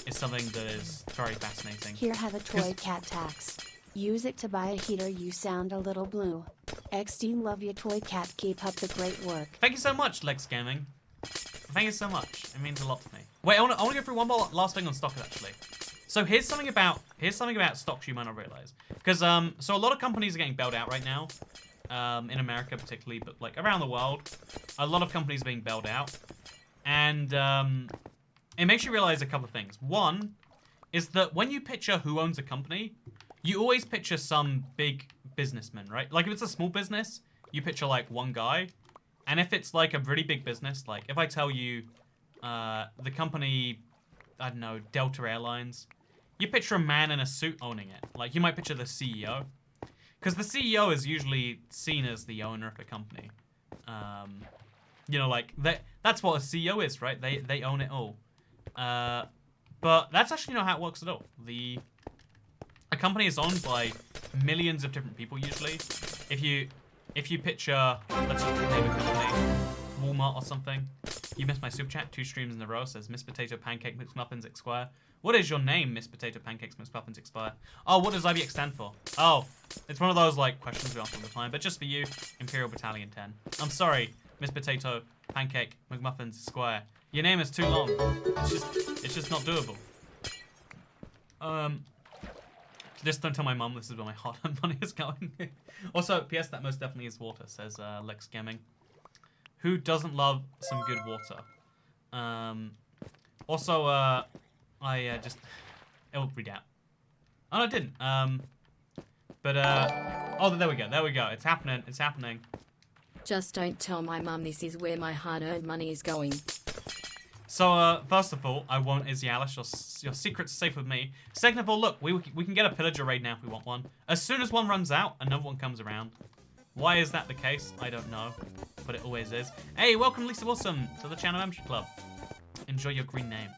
is something that is very fascinating. Here, have a toy cat tax. Use it to buy a heater. You sound a little blue. XD, love you, toy cat. Keep up the great work. Thank you so much, Lex Gaming. Thank you so much. It means a lot to me. Wait, I want to go through one more last thing on stock actually. So here's something about stocks you might not realize. Because so a lot of companies are getting bailed out right now, in America particularly, but like around the world, a lot of companies are being bailed out, and it makes you realize a couple of things. One is that when you picture who owns a company, you always picture some big businessman, right? Like if it's a small business, you picture like one guy, and if it's like a really big business, like if I tell you the company, I don't know, Delta Airlines, you picture a man in a suit owning it. Like, you might picture the CEO. Because the CEO is usually seen as the owner of a company. You know, like, that's what a CEO is, right? They own it all. But that's actually not how it works at all. A company is owned by millions of different people, usually. If you picture, let's just name a company, Walmart or something. You missed my super chat 2 streams in a row, says Miss Potato Pancake McMuffins Esquire. What is your name, Miss Potato Pancakes McMuffins Esquire? Oh, what does IBX stand for? Oh, it's one of those like questions we ask all the time, but just for you, Imperial Battalion 10. I'm sorry, Miss Potato Pancake McMuffins Esquire. Your name is too long. It's just not doable. Just don't tell my mum this is where my hard-earned money is going. Also, P.S. that most definitely is water, says Lex Gaming. Who doesn't love some good water? Also, I just... It'll read out. Oh, no, it didn't. Oh, there we go. There we go. It's happening. It's happening. Just don't tell my mum this is where my hard-earned money is going. So, first of all, I won't, Izzy Alice. Your secret's safe with me. Second of all, look, we can get a pillager raid now if we want one. As soon as one runs out, another one comes around. Why is that the case? I don't know, but it always is. Hey, welcome, Lisa Wilson, to the channel membership club. Enjoy your green name.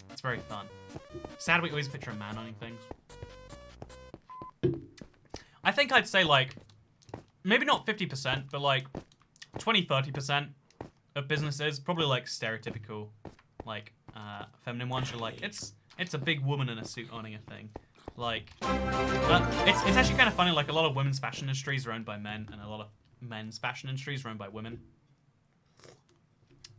It's very fun. Sad we always picture a man owning things. I think I'd say, like, maybe not 50%, but like 20-30% of businesses, probably like stereotypical, like feminine ones. You're like, it's a big woman in a suit owning a thing. Like, it's actually kind of funny. Like, a lot of women's fashion industries are owned by men, and a lot of men's fashion industries are owned by women.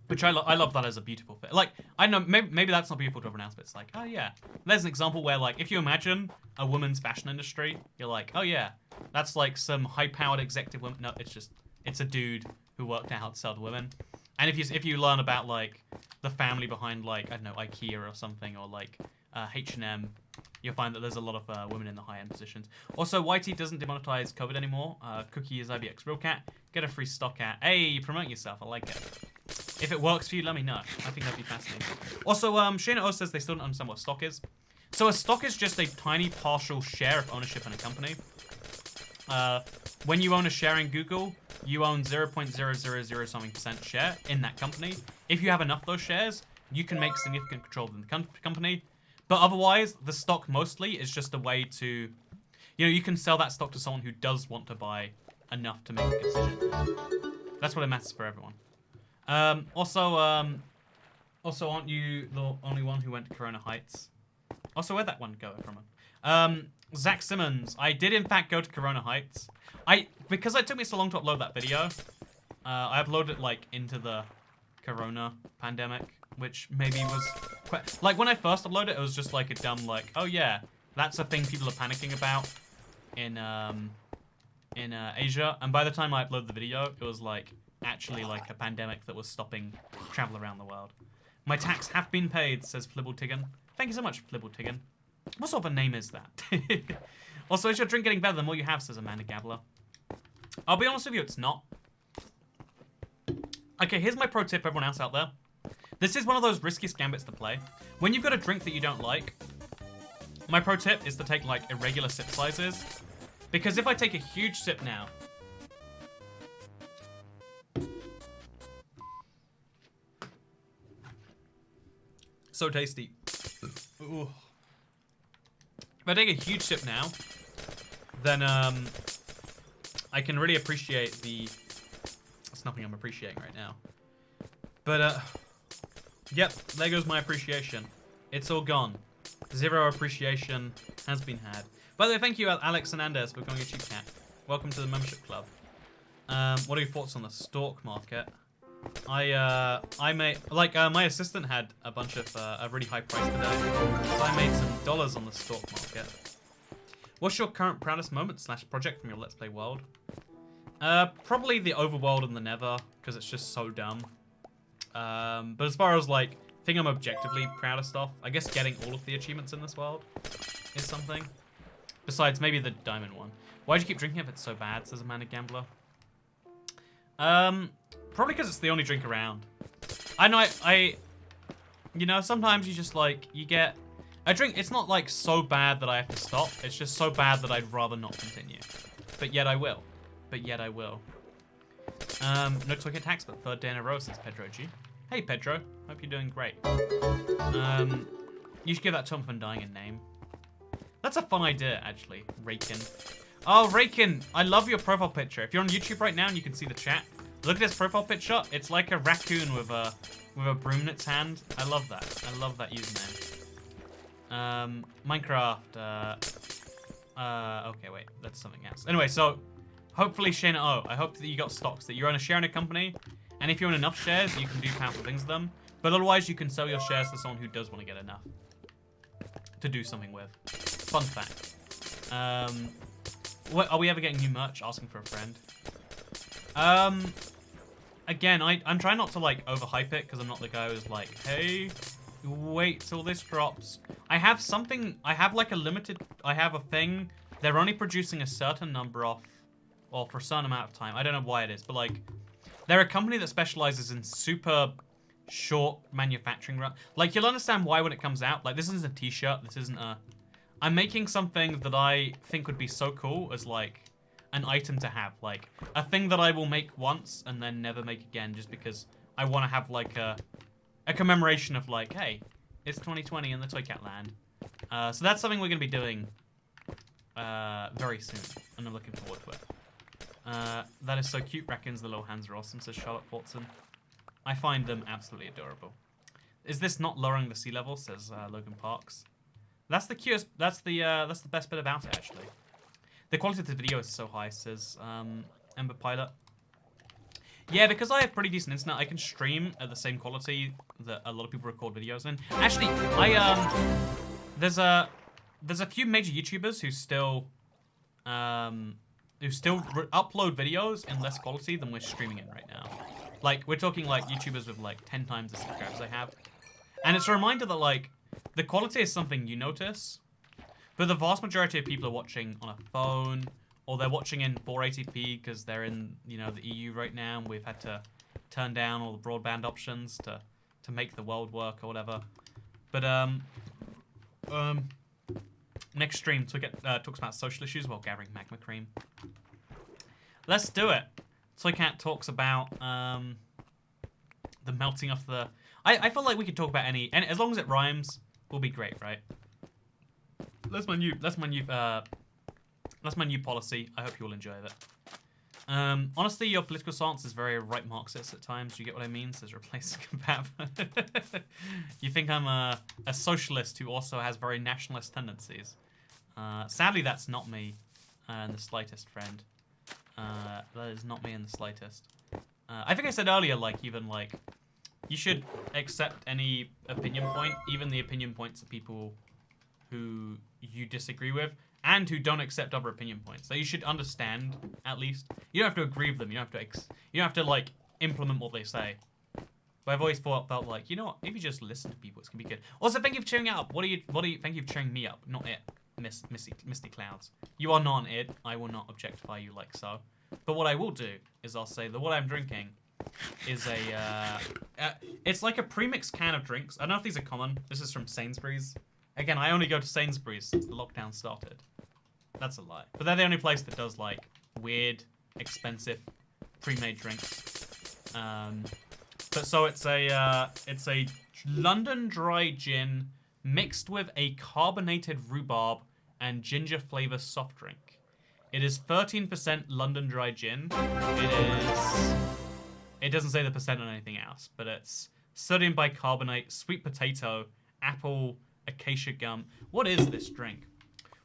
Which I love that as a beautiful fit. Like, I know maybe that's not beautiful to everyone else, but it's like, oh yeah. There's an example where, like, if you imagine a woman's fashion industry, you're like, oh yeah, that's like some high-powered executive woman. No, it's a dude who worked out how to sell to women. And if you learn about like the family behind, like, I don't know, IKEA or something, or like H&M, you'll find that there's a lot of women in the high-end positions. Also, YT doesn't demonetize COVID anymore. Cookie is IBX Real Cat. Get a free stock cat. Hey, you promote yourself. I like it. If it works for you, let me know. I think that'd be fascinating. Also, Shayna O says they still don't understand what stock is. So a stock is just a tiny partial share of ownership in a company. When you own a share in Google, you own 0.000 something % share in that company. If you have enough of those shares, you can make significant control of the company. But otherwise, the stock mostly is just a way to, you know, you can sell that stock to someone who does want to buy enough to make a decision. That's what it matters for everyone. Also, aren't you the only one who went to Corona Heights? Also, where'd that one go from? Zach Simmons. I did in fact go to Corona Heights. Because it took me so long to upload that video, I uploaded it like into the Corona pandemic, which maybe was quite, like when I first uploaded it, it was just like a dumb like, oh yeah, that's a thing people are panicking about in Asia. And by the time I uploaded the video, it was like actually like a pandemic that was stopping travel around the world. My tax have been paid, says Flibbletigan. Thank you so much, Flibbletigan. What sort of a name is that? Also, is your drink getting better the more you have, says Amanda Gabler. I'll be honest with you, it's not. Okay, here's my pro tip for everyone else out there. This is one of those riskiest gambits to play. When you've got a drink that you don't like, my pro tip is to take like irregular sip sizes. Because if I take a huge sip now, so tasty. Ooh. If I take a huge sip now, then I can really appreciate the... That's nothing I'm appreciating right now. But, yep, there goes my appreciation. It's all gone. Zero appreciation has been had. By the way, thank you, Alex Hernandez, for becoming a cheap cat. Welcome to the membership club. What are your thoughts on the stock market? I made, like, my assistant had a bunch of, a really high price today, so I made some dollars on the stock market. What's your current proudest moment / project from your Let's Play world? Probably the Overworld and the Nether, because it's just so dumb. But as far as, like, thing I'm objectively proud of stuff, I guess getting all of the achievements in this world is something. Besides, maybe the diamond one. Why'd you keep drinking if it's so bad, says Amanda Gambler? Probably because it's the only drink around. I know you know, sometimes you just like, you get a drink, it's not like so bad that I have to stop. It's just so bad that I'd rather not continue. But yet I will. No talking tax, but third day in a row, says Pedro G. Hey Pedro, hope you're doing great. You should give that Tom Van Dying a name. That's a fun idea, actually. Raken. Oh, Raken, I love your profile picture. If you're on YouTube right now and you can see the chat, look at this profile picture. It's like a raccoon with a broom in its hand. I love that. I love that username. Minecraft. Okay, wait. That's something else. Anyway, so hopefully, Shayna O, I hope that you got stocks, that you're on a share in a company, and if you own enough shares, you can do powerful things with them. But otherwise, you can sell your shares to someone who does want to get enough to do something with. Fun fact. What, are we ever getting new merch? Asking for a friend. Again, I'm trying not to like overhype it because I'm not the guy who's like, hey, wait till this drops. I have something. I have like a limited. I have a thing. They're only producing a certain number off, or for a certain amount of time. I don't know why it is, but like, they're a company that specializes in super short manufacturing run. Like, you'll understand why when it comes out. Like, this isn't a t-shirt. This isn't a... I'm making something that I think would be so cool as, like, an item to have. Like, a thing that I will make once and then never make again just because I want to have, like, a commemoration of, like, hey, it's 2020 in the Toy Cat land. So that's something we're going to be doing very soon, and I'm looking forward to it. That is so cute. Raccoons, the little hands are awesome, says Charlotte Fortson. I find them absolutely adorable. Is this not lowering the sea level, says Logan Parks. That's the cutest, that's the best bit about it, actually. The quality of the video is so high, says Ember Pilot. Yeah, because I have pretty decent internet, I can stream at the same quality that a lot of people record videos in. Actually, there's a few major YouTubers who still upload videos in less quality than we're streaming in right now. Like, we're talking like YouTubers with like 10 times the subscribers I have. And it's a reminder that like, the quality is something you notice, but the vast majority of people are watching on a phone, or they're watching in 480p because they're in, you know, the EU right now, and we've had to turn down all the broadband options to make the world work or whatever. But next stream talks about social issues while gathering magma cream. Let's do it. Toycat talks about the melting of the. I feel like we could talk about any, and as long as it rhymes, will be great, right? That's my new policy. I hope you all enjoy it. Honestly, your political stance is very right Marxist at times. You get what I mean? Says replace Kebab. You think I'm a socialist who also has very nationalist tendencies. Sadly, that's not me in the slightest, friend. That is not me in the slightest. I think I said earlier, like, even, like, you should accept any opinion point, even the opinion points of people who you disagree with, and who don't accept other opinion points. So you should understand, at least. You don't have to agree with them. You don't have to like implement what they say. But I've always felt like, you know what? If you just listen to people, it's gonna be good. Also, thank you for cheering up. Thank you for cheering me up, not it, Misty Clouds. You are not an it. I will not objectify you like so. But what I will do is I'll say that what I'm drinking is it's like a premixed can of drinks. I don't know if these are common. This is from Sainsbury's. Again, I only go to Sainsbury's since the lockdown started. That's a lie. But they're the only place that does, like, weird, expensive, pre-made drinks. But so it's a London dry gin mixed with a carbonated rhubarb and ginger flavor soft drink. It is 13% London dry gin. It doesn't say the percent on anything else, but it's sodium bicarbonate, sweet potato, apple, acacia gum. What is this drink?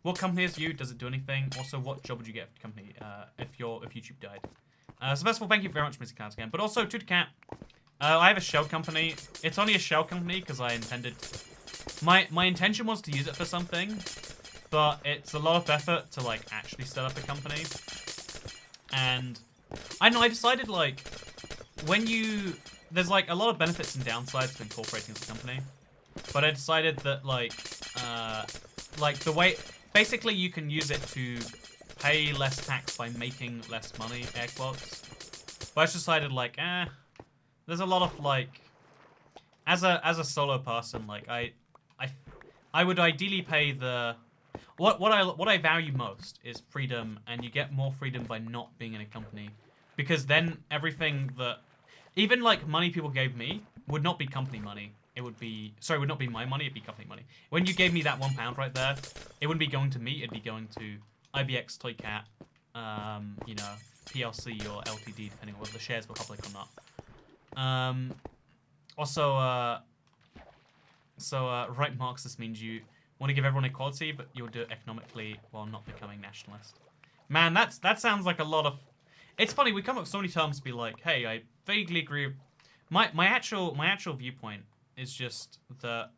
What company is you? Does it do anything? Also, what job would you get if the company if YouTube died? So first of all, thank you very much, Mr. Clouds again. But also, to the cat, I have a shell company. It's only a shell company because I intended. My intention was to use it for something, but it's a lot of effort to like actually set up a company. And I know I decided like there's like a lot of benefits and downsides to incorporating as a company. But I decided that, like the way... Basically, you can use it to pay less tax by making less money, air quotes. But I just decided, like, there's a lot of, like... As a solo person, like, I would ideally pay the... What I value most is freedom, and you get more freedom by not being in a company. Because then everything that... Even, like, money people gave me would not be company money. It would be... Sorry, it would not be my money, it'd be company money. When you gave me that £1 right there, it wouldn't be going to me, it'd be going to IBX, Toycat, you know, PLC or LTD, depending on whether the shares were public or not. Also, right Marxist means you want to give everyone equality, but you'll do it economically while not becoming nationalist. Man, that sounds like a lot of... It's funny, we come up with so many terms to be like, hey, I vaguely agree with... My actual viewpoint is just that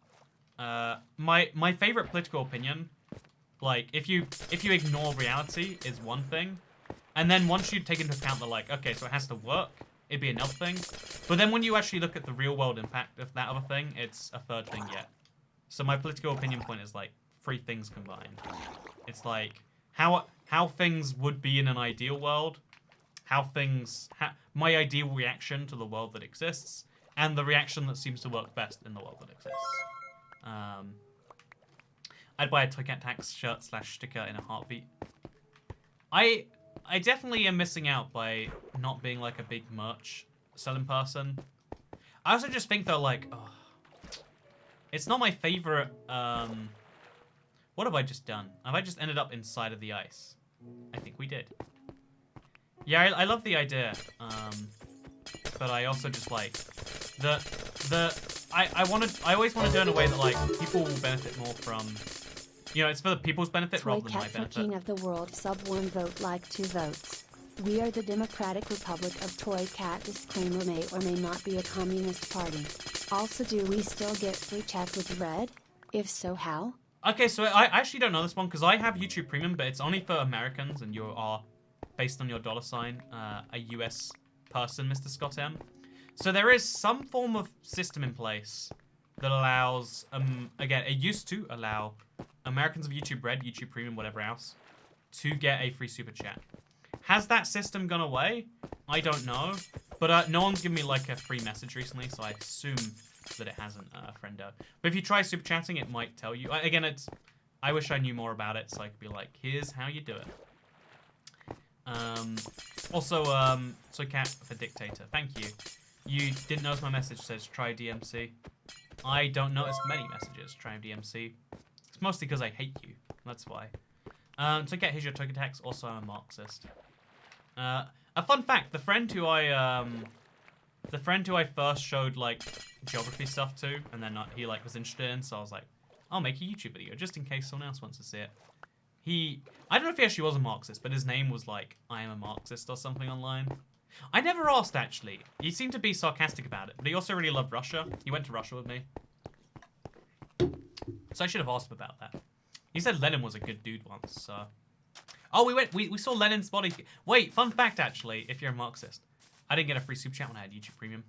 my favorite political opinion, like if you ignore reality, is one thing, and then once you take into account that, like, okay, so it has to work, it'd be another thing. But then when you actually look at the real world impact of that other thing, it's a third thing yet. So my political opinion point is like 3 things combined. It's like how things would be in an ideal world, my ideal reaction to the world that exists, and the reaction that seems to work best in the world that exists. I'd buy a Toycat Tax shirt / sticker in a heartbeat. I definitely am missing out by not being like a big merch selling person. I also just think though, like, it's not my favorite. What have I just done? Have I just ended up inside of the ice? I think we did. Yeah, I love the idea. But I also just like I always want to do it in a way that like people will benefit more from. You know, it's for the people's benefit rather than my benefit. King of the world, sub 1 vote, like 2 votes. We are the Democratic Republic of Toycat. Disclaimer: may or may not be a communist party. Also, do we still get free chat with Red? If so, how? Okay, so I actually don't know this one because I have YouTube Premium, but it's only for Americans, and you are based on your $sign, a US person, Mr. Scott M. So there is some form of system in place that allows, again, it used to allow Americans of YouTube Red, YouTube Premium, whatever else, to get a free super chat. Has that system gone away? I don't know. But no one's given me like a free message recently, so I assume that it hasn't, friendo. But if you try super chatting, it might tell you. Again, I wish I knew more about it, so I could be like, here's how you do it. Also, Soy Cat for Dictator. Thank you. You didn't notice my message says try DMC. I don't notice many messages trying DMC. It's mostly because I hate you. That's why. Soy Cat, here's your token tax. Also, I'm a Marxist. A fun fact: the friend who I first showed like geography stuff to, and then he like was interested in, so I was like, I'll make a YouTube video just in case someone else wants to see it. I don't know if he actually was a Marxist, but his name was like, I am a Marxist or something online. I never asked, actually. He seemed to be sarcastic about it, but he also really loved Russia. He went to Russia with me. So I should have asked him about that. He said Lenin was a good dude once, so... Oh, we saw Lenin's body. Wait, fun fact, actually, if you're a Marxist. I didn't get a free super chat when I had YouTube Premium.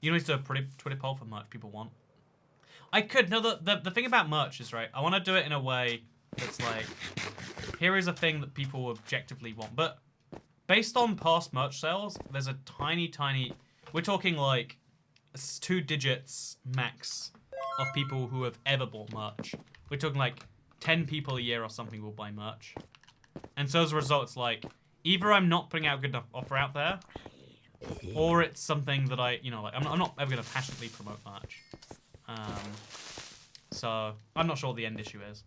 You know, it's a pretty Twitter poll for merch people want. I could. No, the thing about merch is, right, I want to do it in a way that's like, here is a thing that people objectively want. But based on past merch sales, there's a tiny, we're talking like 2 digits max of people who have ever bought merch. We're talking like 10 people a year or something will buy merch. And so as a result, it's like, either I'm not putting out a good enough offer out there, or it's something that I, you know, like, I'm not ever going to passionately promote merch. So, I'm not sure what the end issue is.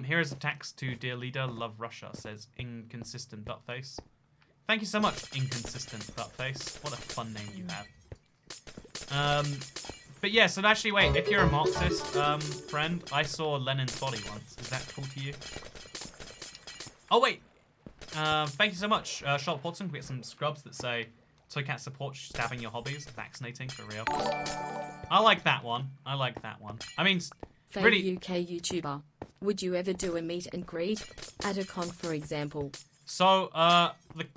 Here is a text to Dear Leader, Love Russia, says, inconsistent buttface. Thank you so much, inconsistent buttface. What a fun name you have. But yeah, so actually, wait, if you're a Marxist, friend, I saw Lenin's body once. Is that cool to you? Oh, wait. Thank you so much, Charlotte Portson. We get some scrubs that say, Soy Cat supports stabbing your hobbies, vaccinating, for real. I like that one. I like that one. I mean, really... UK YouTuber. Would you ever do a meet and greet? At a con, for example. So,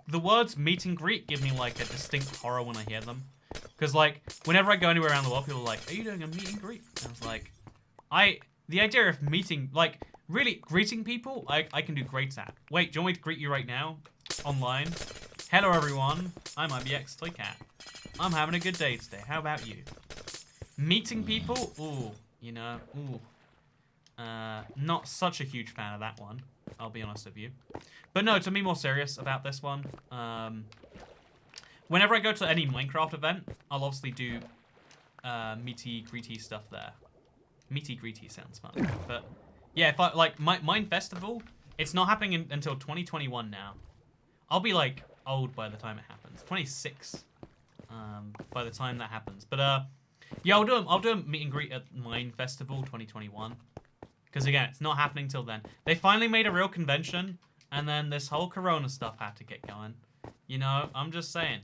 the words meet and greet give me, like, a distinct horror when I hear them. Because, like, whenever I go anywhere around the world, people are like, are you doing a meet and greet? And I was like, the idea of meeting, like, really, greeting people, I can do great at. Wait, do you want me to greet you right now? Online? Hello, everyone. I'm IBX Toy Cat. I'm having a good day today. How about you? Meeting people? Ooh, you know, ooh. Not such a huge fan of that one, I'll be honest with you. But no, to be more serious about this one, whenever I go to any Minecraft event, I'll obviously do meaty greety stuff there. Meaty greety sounds fun. But yeah, if I like Mine Festival, it's not happening until 2021 now. I'll be like old by the time it happens. 26 by the time that happens. But yeah, I'll do a meet and greet at Mine Festival 2021. Because again, it's not happening till then. They finally made a real convention, and then this whole Corona stuff had to get going. You know, I'm just saying,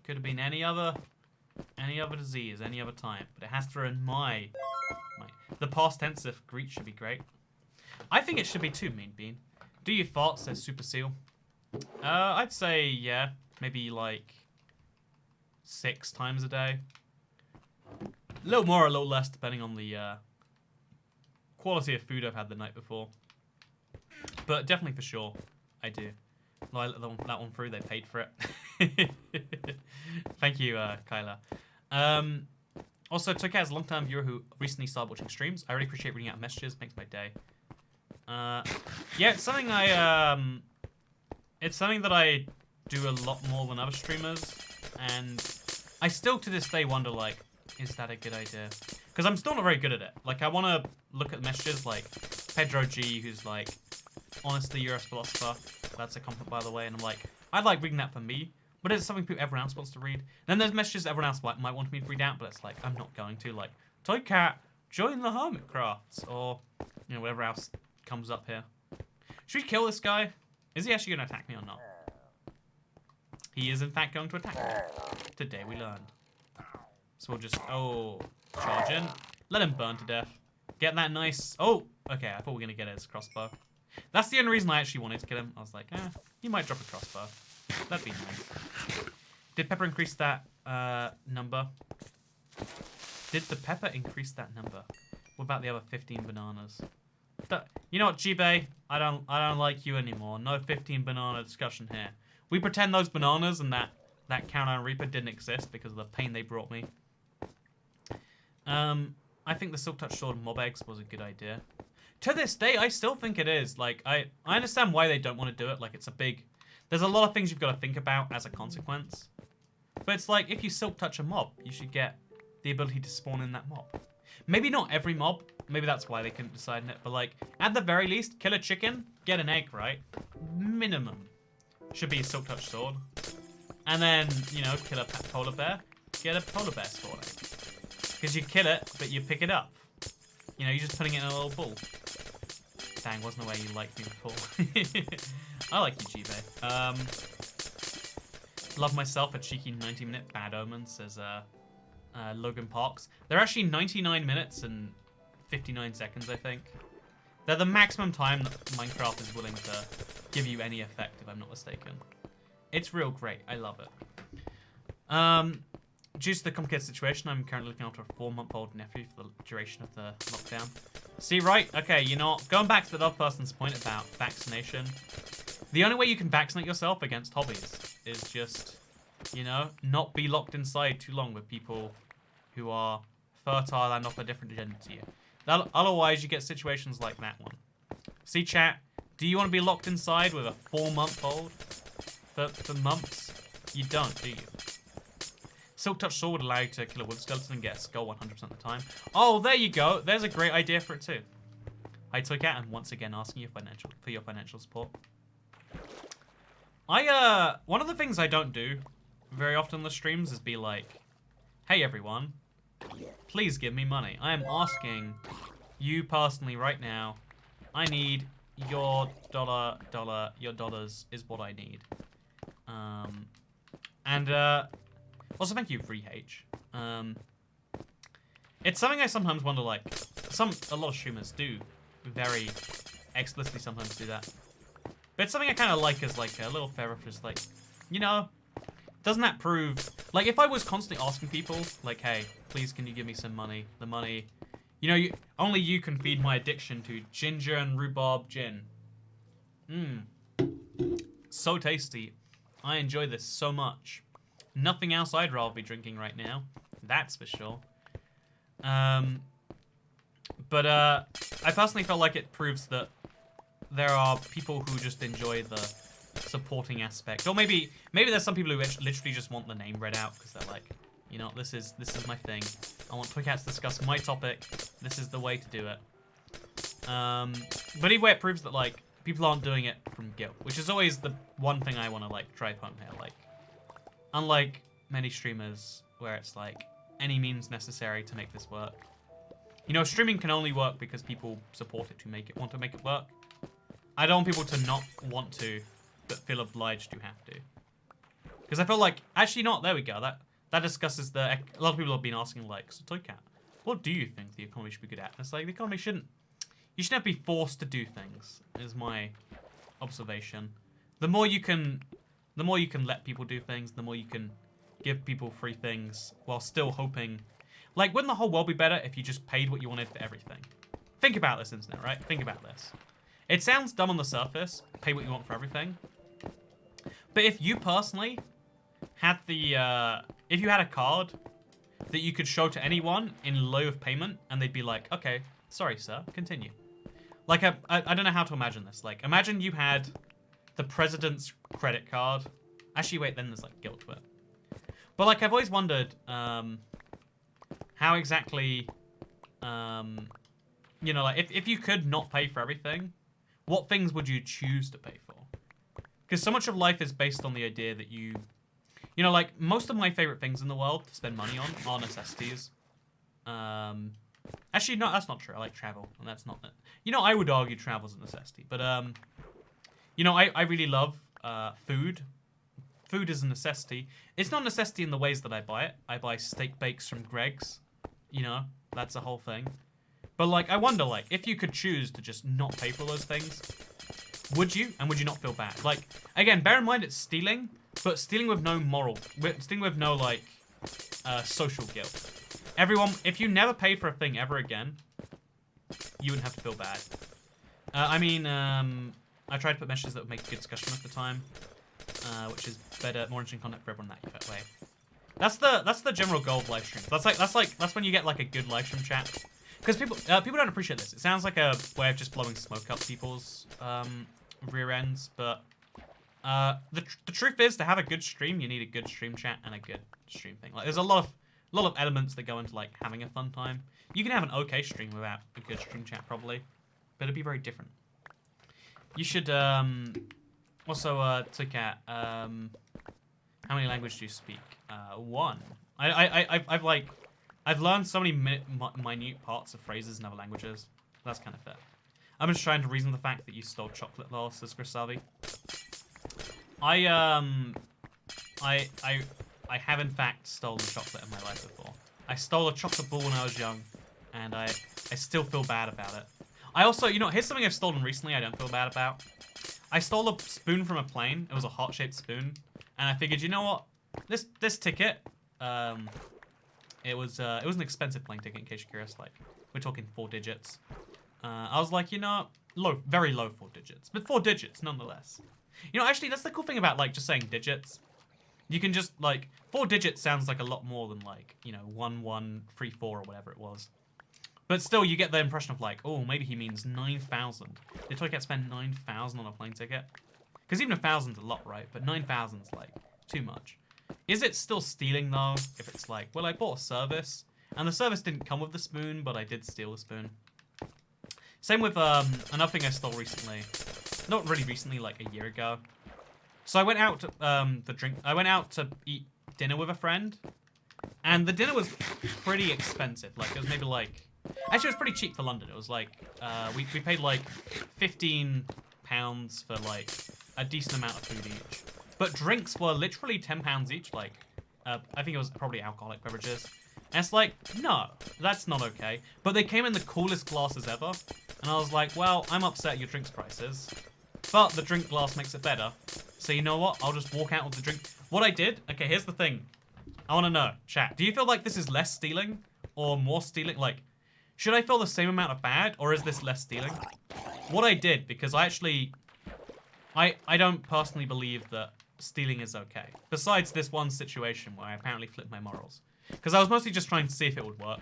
could have been any other disease, any other time, but it has to ruin my the past tense of greet should be great. I think it should be too, Mean Bean. Do you fart? Says Super Seal. I'd say yeah, maybe like 6 times a day. A little more, a little less, depending on the quality of food I've had the night before. But definitely for sure, I do. Like that one through, they paid for it. Thank you, Kyla. Also, Toy Cat is a long-time viewer who recently started watching streams. I really appreciate reading out messages, makes my day. Yeah, it's something it's something that I do a lot more than other streamers, and I still to this day wonder, like, is that a good idea? Because I'm still not very good at it. Like, I want to look at messages like Pedro G, who's like, honestly, you're a philosopher. That's a compliment, by the way. And I'm like, I'd like reading that for me, but it's something everyone else wants to read. Then there's messages everyone else might want me to read out, but it's like, I'm not going to. Like, Toy Cat, join the Hermit Crafts, or, you know, whatever else comes up here. Should we kill this guy? Is he actually going to attack me or not? He is, in fact, going to attack me. Today we learned. So we'll just, charge in. Let him burn to death. Get that nice, okay, I thought we were going to get his crossbow. That's the only reason I actually wanted to kill him. I was like, he might drop a crossbow. That'd be nice. Did Pepper increase that number? Did the pepper increase that number? What about the other 15 bananas? You know what, G-Bay? I don't like you anymore. No 15 banana discussion here. We pretend those bananas and that Carolina Reaper didn't exist because of the pain they brought me. I think the Silk Touch Sword and Mob Eggs was a good idea. To this day, I still think it is. Like, I understand why they don't want to do it. Like, it's a big... There's a lot of things you've got to think about as a consequence. But it's like, if you silk touch a mob, you should get the ability to spawn in that mob. Maybe not every mob. Maybe that's why they couldn't decide on it. But, like, at the very least, kill a chicken, get an egg, right? Minimum. Should be a silk touch sword. And then, you know, kill a polar bear, get a polar bear spawn egg. Because you kill it, but you pick it up. You know, you're just putting it in a little ball. Dang, wasn't the way you liked me before. I like you, Jibe. Love myself a cheeky 90-minute Bad Omen, says Logan Parks. They're actually 99 minutes and 59 seconds, I think. They're the maximum time that Minecraft is willing to give you any effect, if I'm not mistaken. It's real great. I love it. Due to the complicated situation, I'm currently looking after a 4-month-old nephew for the duration of the lockdown. See, right? Okay, you know, going back to the other person's point about vaccination, the only way you can vaccinate yourself against hobbies is just, you know, not be locked inside too long with people who are fertile and offer a different agenda to you. Otherwise, you get situations like that one. See, chat, do you want to be locked inside with a 4-month-old for months? You don't, do you? Silk Touch Sword would allow you to kill a wood skeleton and get a skull 100% of the time. Oh, there you go. There's a great idea for it too. Hi, Toycat, and once again asking you for your financial support. One of the things I don't do very often on the streams is be like, hey everyone, please give me money. I am asking you personally right now. I need your your dollars is what I need. Also, thank you, FreeH. It's something I sometimes wonder, like, a lot of streamers do very explicitly sometimes do that. But it's something I kind of like as, like, a little favor for just, like, you know, doesn't that prove, like, if I was constantly asking people, like, hey, please can you give me some money, the money, you know, only you can feed my addiction to ginger and rhubarb gin. So tasty. I enjoy this so much. Nothing else I'd rather be drinking right now. That's for sure. I personally felt like it proves that there are people who just enjoy the supporting aspect. Or maybe there's some people who literally just want the name read out because they're like, you know, this is my thing. I want Toycat to discuss my topic. This is the way to do it. But either way, it proves that, like, people aren't doing it from guilt, which is always the one thing I want to, like, drive home here. Like, unlike many streamers where it's like any means necessary to make this work. You know, streaming can only work because people support it to want to make it work. I don't want people to not want to, but feel obliged to have to. Because I feel like, actually not, there we go. That discusses a lot of people have been asking, like, so Toycat, what do you think the economy should be good at? And it's like, the economy you shouldn't be forced to do things, is my observation. The more you can let people do things, the more you can give people free things while still hoping. Like, wouldn't the whole world be better if you just paid what you wanted for everything? Think about this, internet, right? Think about this. It sounds dumb on the surface, pay what you want for everything. But if you personally had if you had a card that you could show to anyone in lieu of payment, and they'd be like, okay, sorry, sir, continue. Like, I don't know how to imagine this. Like, imagine you had the president's credit card. Actually, wait, then there's, like, guilt to it. But, like, I've always wondered how exactly, you know, like, if you could not pay for everything, what things would you choose to pay for? Because so much of life is based on the idea that you know, like, most of my favorite things in the world to spend money on are necessities. Actually, no, that's not true. I like travel, and that's not it. You know, I would argue travel's a necessity. But, you know, I really love food. Food is a necessity. It's not a necessity in the ways that I buy it. I buy steak bakes from Greg's. You know, that's a whole thing. But, like, I wonder, like, if you could choose to just not pay for those things, would you? And would you not feel bad? Like, again, bear in mind it's stealing, but stealing with no stealing with no, like, social guilt. Everyone, if you never paid for a thing ever again, you wouldn't have to feel bad. I mean, I tried to put messages that would make a good discussion most of the time, which is better, more interesting content for everyone that way. That's the general goal of live streams. That's when you get like a good live stream chat. Because people don't appreciate this. It sounds like a way of just blowing smoke up people's rear ends, but the truth is, to have a good stream, you need a good stream chat and a good stream thing. Like, there's a lot of elements that go into like having a fun time. You can have an okay stream without a good stream chat, probably, but it'd be very different. You should also Toycat, how many languages do you speak? One. I've learned so many minute parts of phrases in other languages. That's kind of fair. I'm just trying to reason the fact that you stole chocolate, lol, says Grisavi. I have in fact stolen chocolate in my life before. I stole a chocolate ball when I was young, and I still feel bad about it. I also, you know, here's something I've stolen recently I don't feel bad about. I stole a spoon from a plane. It was a heart-shaped spoon, and I figured, you know what? This ticket, it was an expensive plane ticket, in case you're curious. Like, we're talking 4 digits. I was like, you know, very low 4 digits, but 4 digits nonetheless. You know, actually, that's the cool thing about like just saying digits. You can just like 4 digits sounds like a lot more than like, you know, 1134 or whatever it was. But still, you get the impression of like, oh, maybe he means 9,000. Did Toycat spend 9,000 on a plane ticket? Because even 1,000's a lot, right? But 9,000's like too much. Is it still stealing though? If it's like, well, I bought a service, and the service didn't come with the spoon, but I did steal the spoon. Same with another thing I stole recently. Not really recently, like a year ago. So I went out to I went out to eat dinner with a friend, and the dinner was pretty expensive. Like, it was maybe like, actually it was pretty cheap for London. It was like we paid like £15 for like a decent amount of food each. But drinks were literally £10 each. Like, I think it was probably alcoholic beverages. And it's like, no, that's not okay. But they came in the coolest glasses ever. And I was like, well, I'm upset at your drinks prices. But the drink glass makes it better. So you know what? I'll just walk out with the drink. What I did, okay, here's the thing. I want to know, chat, do you feel like this is less stealing or more stealing? Like, should I feel the same amount of bad, or is this less stealing? What I did, because I actually, I don't personally believe that stealing is okay. Besides this one situation where I apparently flipped my morals. Because I was mostly just trying to see if it would work.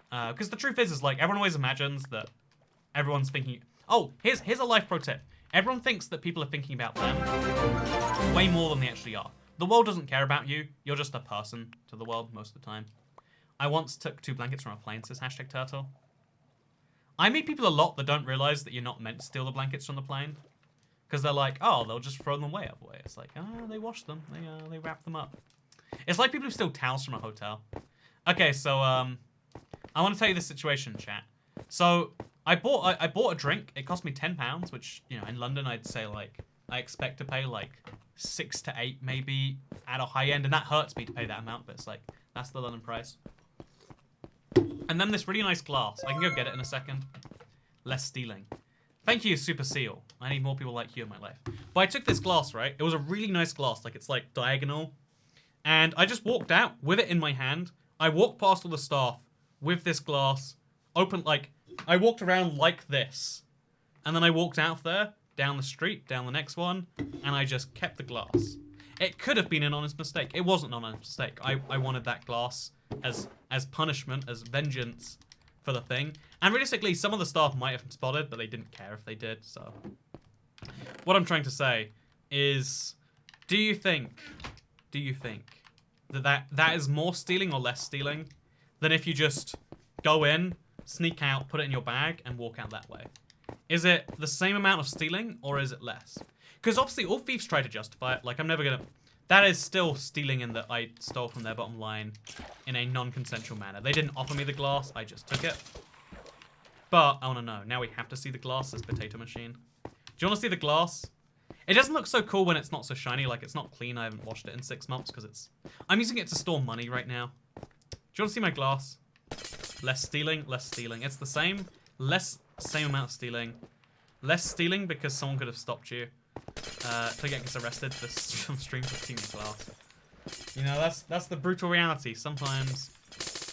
Because the truth is like, everyone always imagines that everyone's thinking, oh, here's a life pro tip. Everyone thinks that people are thinking about them way more than they actually are. The world doesn't care about you. You're just a person to the world most of the time. I once took 2 blankets from a plane, says #turtle. I meet people a lot that don't realize that you're not meant to steal the blankets from the plane. Because they're like, oh, they'll just throw them away. It's like, oh, they wash them. They wrap them up. It's like people who steal towels from a hotel. Okay, so I want to tell you this situation, chat. So I bought a drink. It cost me £10, which, you know, in London I'd say like I expect to pay like 6 to 8 maybe at a high end, and that hurts me to pay that amount, but it's like that's the London price. And then this really nice glass. I can go get it in a second. Less stealing. Thank you, Super Seal. I need more people like you in my life. But I took this glass, right? It was a really nice glass. Like, it's like diagonal. And I just walked out with it in my hand. I walked past all the staff with this glass. Open, like, I walked around like this. And then I walked out there, down the street, down the next one. And I just kept the glass. It could have been an honest mistake. It wasn't an honest mistake. I wanted that glass as punishment, as vengeance for the thing. And realistically, some of the staff might have spotted, but they didn't care if they did, so. What I'm trying to say is, do you think that is more stealing or less stealing than if you just go in, sneak out, put it in your bag, and walk out that way? Is it the same amount of stealing, or is it less? Because obviously all thieves try to justify it. Like, I'm never gonna... That is still stealing in that I stole from their bottom line in a non-consensual manner. They didn't offer me the glass, I just took it. But, I want to know, now we have to see the glass as potato machine. Do you want to see the glass? It doesn't look so cool when it's not so shiny, like it's not clean, I haven't washed it in 6 months because it's... I'm using it to store money right now. Do you want to see my glass? Less stealing, less stealing. It's the same, same amount of stealing. Less stealing because someone could have stopped you. To get arrested for stream for stealing glass. You know, that's the brutal reality. Sometimes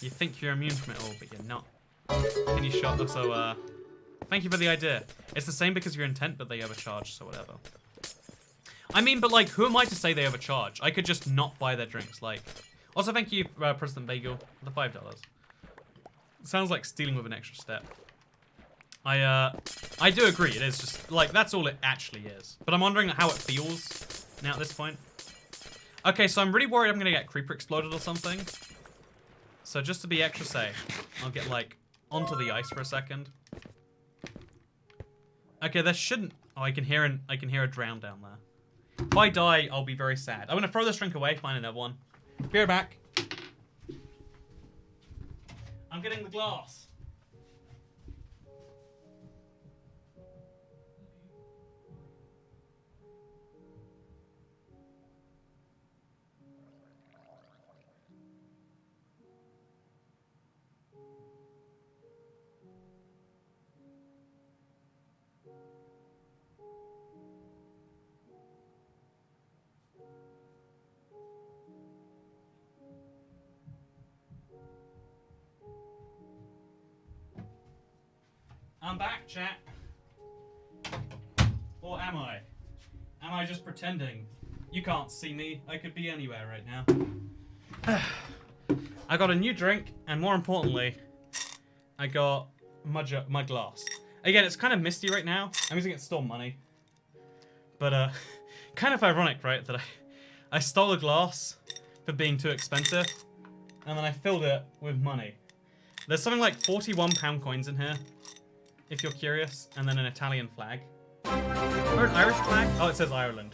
you think you're immune from it all, but you're not. Can you shot also, thank you for the idea. It's the same because you're intent, but they overcharge, so whatever. I mean, but like, who am I to say they overcharge? I could just not buy their drinks, like. Also, thank you, President Bagel, for the $5. Sounds like stealing with an extra step. I do agree. It is just like that's all it actually is. But I'm wondering how it feels now at this point. Okay, so I'm really worried I'm gonna get creeper exploded or something. So just to be extra safe, I'll get like onto the ice for a second. Okay, there shouldn't. Oh, I can hear a drown down there. If I die, I'll be very sad. I'm gonna throw this drink away, find another one. Be right back. I'm getting the glass. I'm back, chat. Or am I? Am I just pretending? You can't see me. I could be anywhere right now. I got a new drink, and more importantly, I got my glass. Again, it's kind of misty right now. I'm using it to store money. But, kind of ironic, right, that I stole a glass for being too expensive, and then I filled it with money. There's something like 41 pound coins in here, if you're curious, and then an Italian flag. Or an Irish flag? Oh, it says Ireland.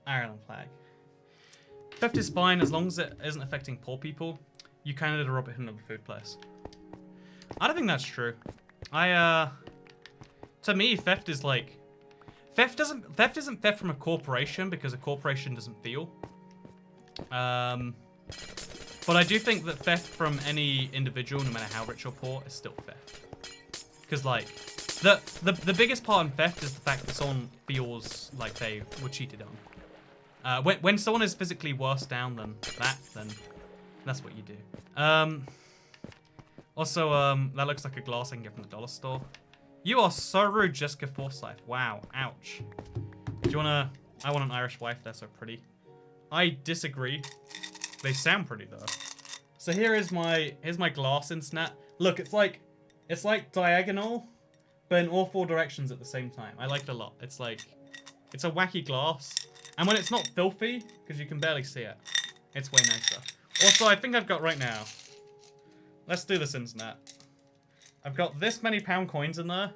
Ireland flag. Theft is fine as long as it isn't affecting poor people. You kind of did a Robert Hood of a food place. I don't think that's true. To me, theft is like... Theft isn't theft from a corporation because a corporation doesn't feel. But I do think that theft from any individual, no matter how rich or poor, is still theft. Because like, the biggest part in theft is the fact that someone feels like they were cheated on. When someone is physically worse down than that, then that's what you do. Also, that looks like a glass I can get from the dollar store. You are so rude, Jessica Forsyth. Wow, ouch. Do you wanna... I want an Irish wife, they're so pretty. I disagree. They sound pretty though. So here's my glass internet. Look, it's like diagonal, but in all four directions at the same time. I like it a lot. It's like, it's a wacky glass. And when it's not filthy, because you can barely see it, it's way nicer. Also, I think I've got right now, let's do this internet. I've got this many pound coins in there.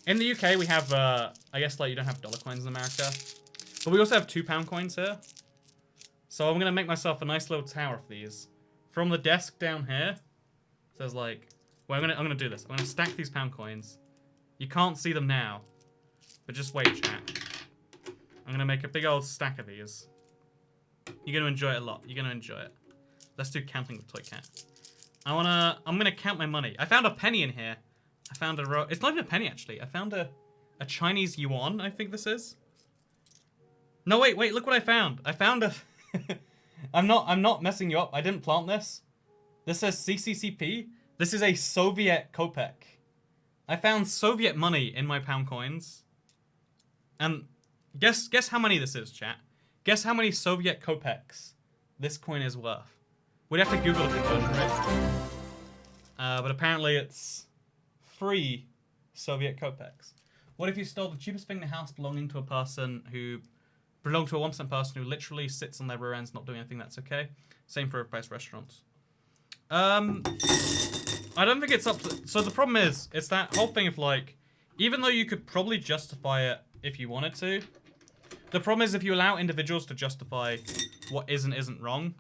In the UK, we have, I guess like you don't have dollar coins in America, but we also have 2 pound coins here. So I'm gonna make myself a nice little tower of these. From the desk down here, so there's like, well, I'm gonna do this. I'm gonna stack these pound coins. You can't see them now, but just wait, chat. I'm gonna make a big old stack of these. You're gonna enjoy it a lot. You're gonna enjoy it. Let's do counting with Toy Cat. I'm gonna count my money. I found a penny in here. I found it's not even a penny actually. I found a Chinese yuan, I think this is. No, wait, look what I found. I found a, I'm not messing you up. I didn't plant this. This says CCCP. This is a Soviet kopeck. I found Soviet money in my pound coins. And guess how many this is, chat. Guess how many Soviet kopecks this coin is worth. We'd have to Google the conversion rate. But apparently it's 3 Soviet kopecks. What if you stole the cheapest thing in the house belonging to a 1% who literally sits on their rear ends not doing anything? That's okay. Same for overpriced restaurants. I don't think it's up to... So the problem is, it's that whole thing of like, even though you could probably justify it if you wanted to, the problem is if you allow individuals to justify what is and isn't wrong,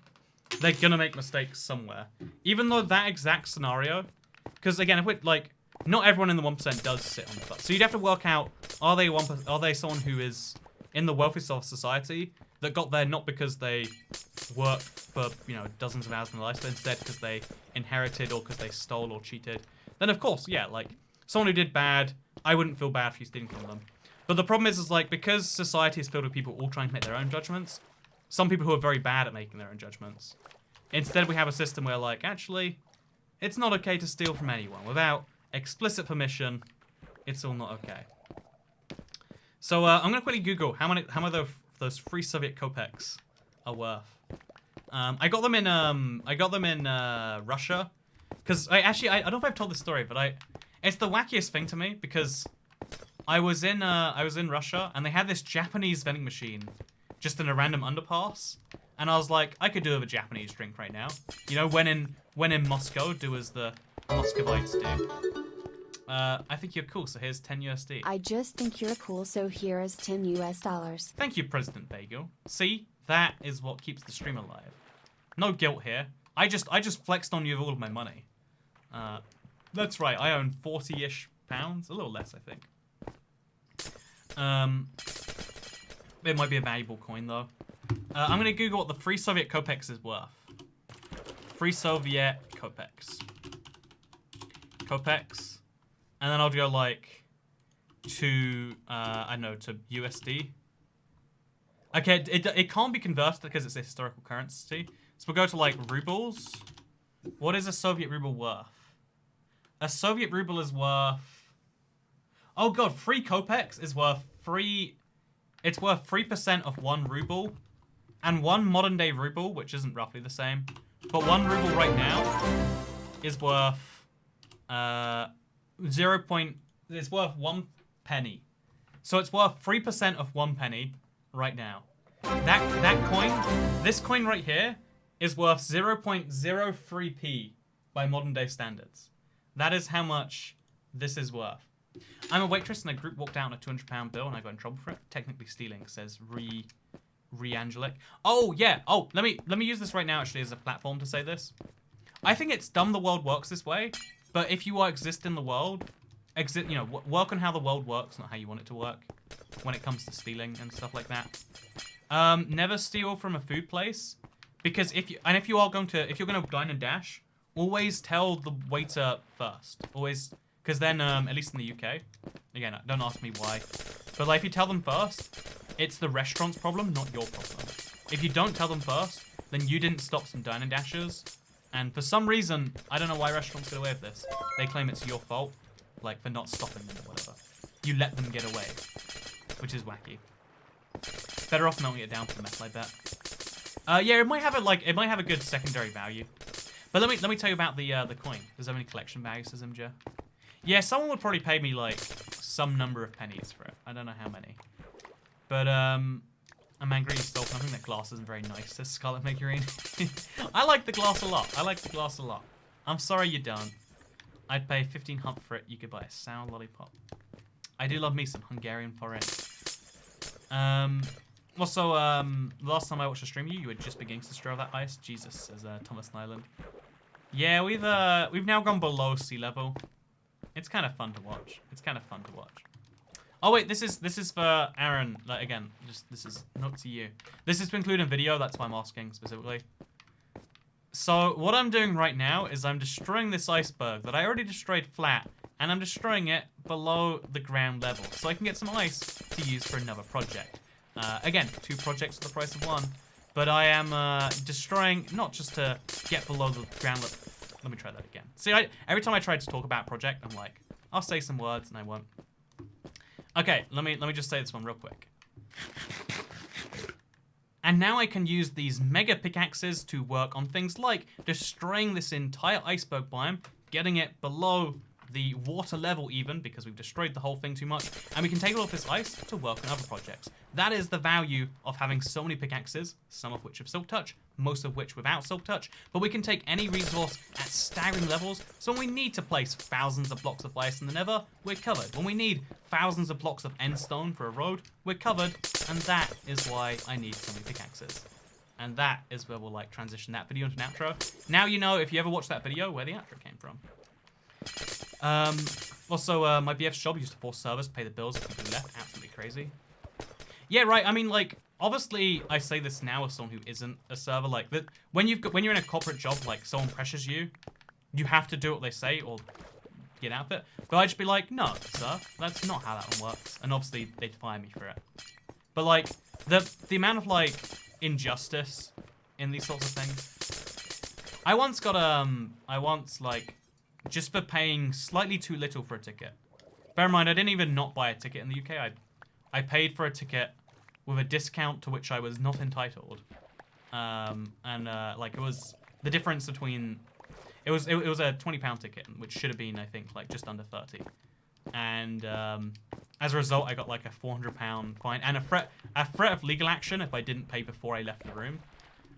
they're gonna make mistakes somewhere. Even though that exact scenario, because again, if we're like, not everyone in the 1% does sit on the butt. So you'd have to work out, are they someone who is in the wealthiest of society that got there not because they worked for, you know, dozens of hours in their life, but instead because they inherited or because they stole or cheated? Then of course, yeah, like, someone who did bad, I wouldn't feel bad if you stealing from them. But the problem is like, because society is filled with people all trying to make their own judgments, some people who are very bad at making their own judgments. Instead, we have a system where, like, actually, it's not okay to steal from anyone. Without explicit permission, it's all not okay. So, I'm gonna quickly Google how many those 3 Soviet kopecks are worth. I got them in Russia, Because I don't know if I've told this story, but it's the wackiest thing to me because I was in Russia and they had this Japanese vending machine just in a random underpass, and I was like, I could do with a Japanese drink right now. You know, when in Moscow, do as the Muscovites do. I think you're cool, so here's 10 USD. I just think you're cool, so here is 10 US dollars. Thank you, President Bagel. See, that is what keeps the stream alive. No guilt here. I just flexed on you with all of my money. That's right, I own 40-ish pounds, a little less, I think. It might be a valuable coin though. I'm gonna Google what the Free Soviet Kopecks is worth. Free Soviet Kopecks. Kopecks. And then I'll go like to I don't know, to USD. Okay, it can't be converted because it's a historical currency. So we'll go to like rubles. What is a Soviet ruble worth? A Soviet ruble is worth, oh god, 3 kopecks is worth it's worth 3% of 1 ruble. And 1 modern day ruble, which isn't roughly the same, but 1 ruble right now is worth it's worth 1 penny. So it's worth 3% of 1 penny right now. That coin, this coin right here, is worth 0.03p by modern day standards. That is how much this is worth. I'm a waitress and a group walked out on a £200 bill and I got in trouble for it. Technically stealing, says Angelic. Oh yeah. Oh, let me use this right now actually as a platform to say this. I think it's dumb the world works this way, but if you exist in the world, work on how the world works, not how you want it to work. When it comes to stealing and stuff like that, never steal from a food place, because if you're going to dine and dash, always tell the waiter first. Always, because then at least in the UK, again, don't ask me why, but like if you tell them first, it's the restaurant's problem, not your problem. If you don't tell them first, then you didn't stop some dine and dashers. And for some reason, I don't know why restaurants get away with this. They claim it's your fault, like for not stopping them or whatever. You let them get away, which is wacky. Better off melting it down for the metal, I bet. Yeah, it might have a good secondary value. But let me tell you about the coin. Does it have any collection value, says MJ? Yeah, someone would probably pay me like some number of pennies for it. I don't know how many. But I'm angry you stole something. That glass isn't very nice, says Scarlet Megurine. I like the glass a lot. I'm sorry you don't. I'd pay 15 hump for it. You could buy a sour lollipop. I do love me some Hungarian forint. Also, last time I watched a stream you were just beginning to stir that ice. Jesus, says Thomas Nyland. Yeah, we've now gone below sea level. It's kind of fun to watch. Oh wait, this is for Aaron. Like, again, this is not to you. This is to include in video. That's why I'm asking specifically. So what I'm doing right now is I'm destroying this iceberg that I already destroyed flat, and I'm destroying it below the ground level, so I can get some ice to use for another project. Again, 2 projects for the price of 1, but I am destroying not just to get below the ground level. Let me try that again. See, every time I try to talk about a project, I'm like, I'll say some words and I won't. Okay, let me just say this one real quick. And now I can use these mega pickaxes to work on things like destroying this entire iceberg biome, getting it below the water level even, because we've destroyed the whole thing too much, and we can take all of this ice to work on other projects. That is the value of having so many pickaxes, some of which have silk touch, most of which without silk touch, but we can take any resource at staggering levels, so when we need to place thousands of blocks of ice in the nether, we're covered. When we need thousands of blocks of end stone for a road, we're covered, and that is why I need so many pickaxes. And that is where we'll like transition that video into an outro. Now you know, if you ever watched that video, where the outro came from. Also, my BF's job used to force servers to pay the bills if people left. Absolutely crazy. Yeah, right. I mean, like, obviously, I say this now as someone who isn't a server. Like, when you're in a corporate job, like, someone pressures you, you have to do what they say or get out of it. But I'd just be like, no, sir, that's not how that one works. And obviously, they'd fire me for it. But, like, the amount of, like, injustice in these sorts of things. I once got, like, just for paying slightly too little for a ticket. Bear in mind, I didn't even not buy a ticket in the UK. I paid for a ticket with a discount to which I was not entitled. Like, it was the difference between... It was a £20 ticket, which should have been, I think, like just under 30. And as a result, I got like a £400 fine and a threat of legal action if I didn't pay before I left the room.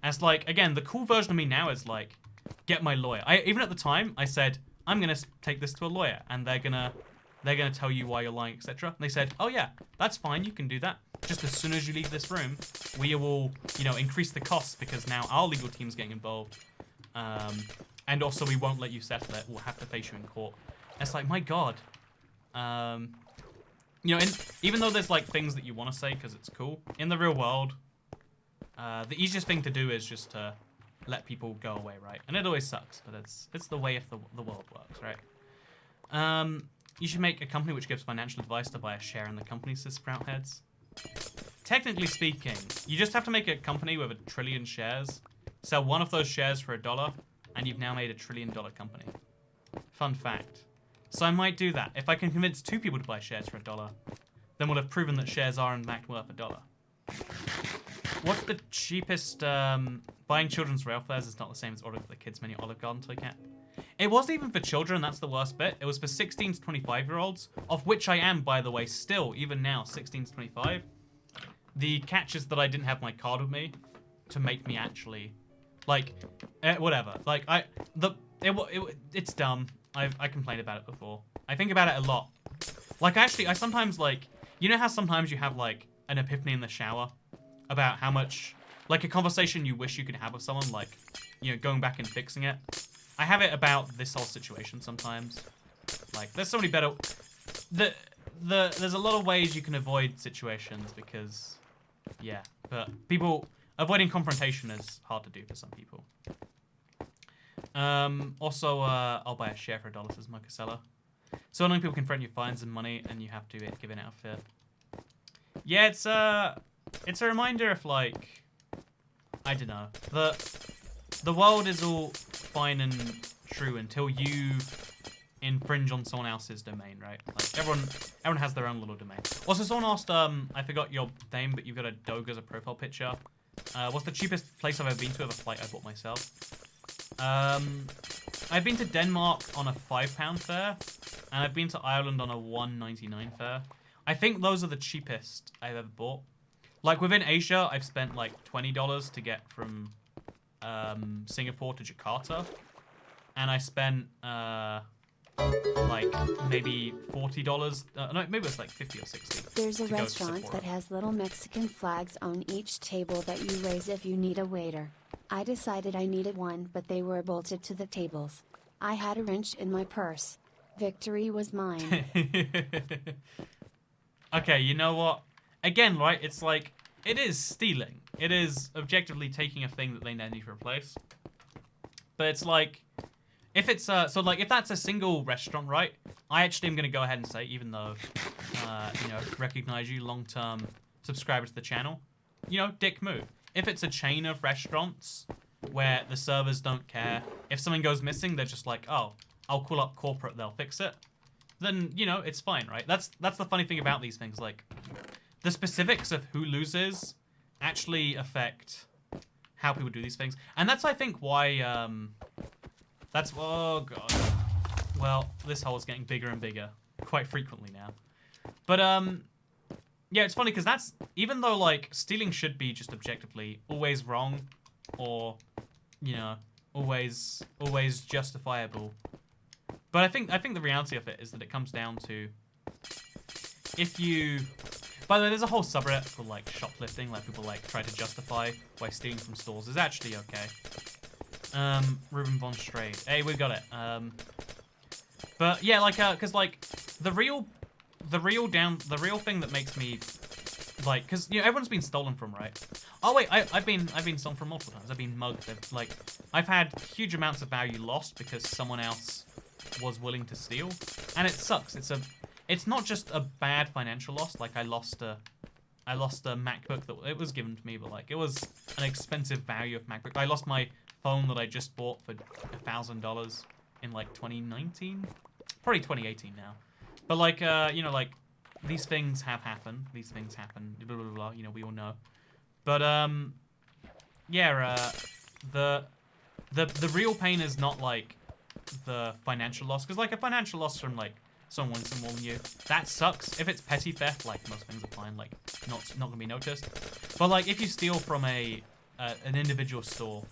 And it's like, again, the cool version of me now is like, get my lawyer. Even at the time, I said, I'm gonna take this to a lawyer, and they're gonna tell you why you're lying, etc. And they said, oh yeah, that's fine, you can do that. Just as soon as you leave this room, we will, you know, increase the costs because now our legal team's getting involved. And also we won't let you settle it. We'll have to face you in court. And it's like, my God. You know, even though there's like things that you want to say because it's cool, in the real world, the easiest thing to do is just to let people go away, right? And it always sucks, but it's the way of the world works, right? You should make a company which gives financial advice to buy a share in the company, says Sprout Heads. Technically speaking, you just have to make a company with 1 trillion shares, sell one of those shares for $1, and you've now made $1 trillion company. Fun fact. So I might do that. If I can convince 2 people to buy shares for $1, then we'll have proven that shares are in fact worth $1. What's the cheapest? Buying children's rail fares is not the same as ordering for the kids menu at Olive Garden, Toy Cat. It wasn't even for children, that's the worst bit. It was for 16 to 25-year-olds, of which I am, by the way, still, even now, 16 to 25. The catch is that I didn't have my card with me to make me actually, like, whatever. Like, it's dumb. I complained about it before. I think about it a lot. Like, actually, I sometimes, like, you know how sometimes you have, like, an epiphany in the shower about how much, like, a conversation you wish you could have with someone, like, you know, going back and fixing it. I have it about this whole situation sometimes. Like, there's so many better... There's a lot of ways you can avoid situations because... Yeah, but avoiding confrontation is hard to do for some people. Also, I'll buy a share for $1, says Marcusella. So only people can threaten you fines and money, and you have to give an outfit. Yeah, it's a reminder of, like... I don't know. The world is all fine and true until you infringe on someone else's domain, right? Like everyone has their own little domain. Also, someone asked, I forgot your name, but you've got a dog as a profile picture. What's the cheapest place I've ever been to with a flight I bought myself? I've been to Denmark on a £5 fare, and I've been to Ireland on a $1.99 fare. I think those are the cheapest I've ever bought. Like within Asia, I've spent like $20 to get from Singapore to Jakarta, and I spent like maybe $40. No, maybe it's like 50 or 60. There's a restaurant that has little Mexican flags on each table that you raise if you need a waiter. I decided I needed one, but they were bolted to the tables. I had a wrench in my purse. Victory was mine. Okay, you know what? Again, right, it's like, it is stealing. It is objectively taking a thing that they now need to replace. But it's like, if it's, so like, if that's a single restaurant, right, I actually am going to go ahead and say, even though, you know, recognize you, long-term subscriber to the channel, you know, dick move. If it's a chain of restaurants where the servers don't care, if something goes missing, they're just like, oh, I'll call up corporate, they'll fix it, then, you know, it's fine, right? That's the funny thing about these things, like, the specifics of who loses actually affect how people do these things. And that's, I think, why, that's, oh, God. Well, this hole is getting bigger and bigger quite frequently now. But, yeah, it's funny because that's, even though, like, stealing should be just objectively always wrong or, you know, always justifiable. But I think the reality of it is that it comes down to if you... By the way, there's a whole subreddit called, like, shoplifting, like, people, like, try to justify why stealing from stores is actually okay. Ruben von Strade. Hey, we got it. But, yeah, like, because, like, the real thing that makes me, like, because, you know, everyone's been stolen from, right? Oh, wait, I've been stolen from multiple times. I've been mugged. I've had huge amounts of value lost because someone else was willing to steal. And it sucks. It's not just a bad financial loss. Like, I lost a MacBook that it was given to me, but, like, it was an expensive value of MacBook. I lost my phone that I just bought for $1,000 in, like, 2019? Probably 2018 now. But, like, you know, like, these things have happened. These things happen, blah, blah, blah, you know, we all know. But, yeah, the real pain is not, like, the financial loss, because like a financial loss from like someone wanting some more than you, that sucks. If it's petty theft, like most things are fine, like not gonna be noticed. But like if you steal from an individual store,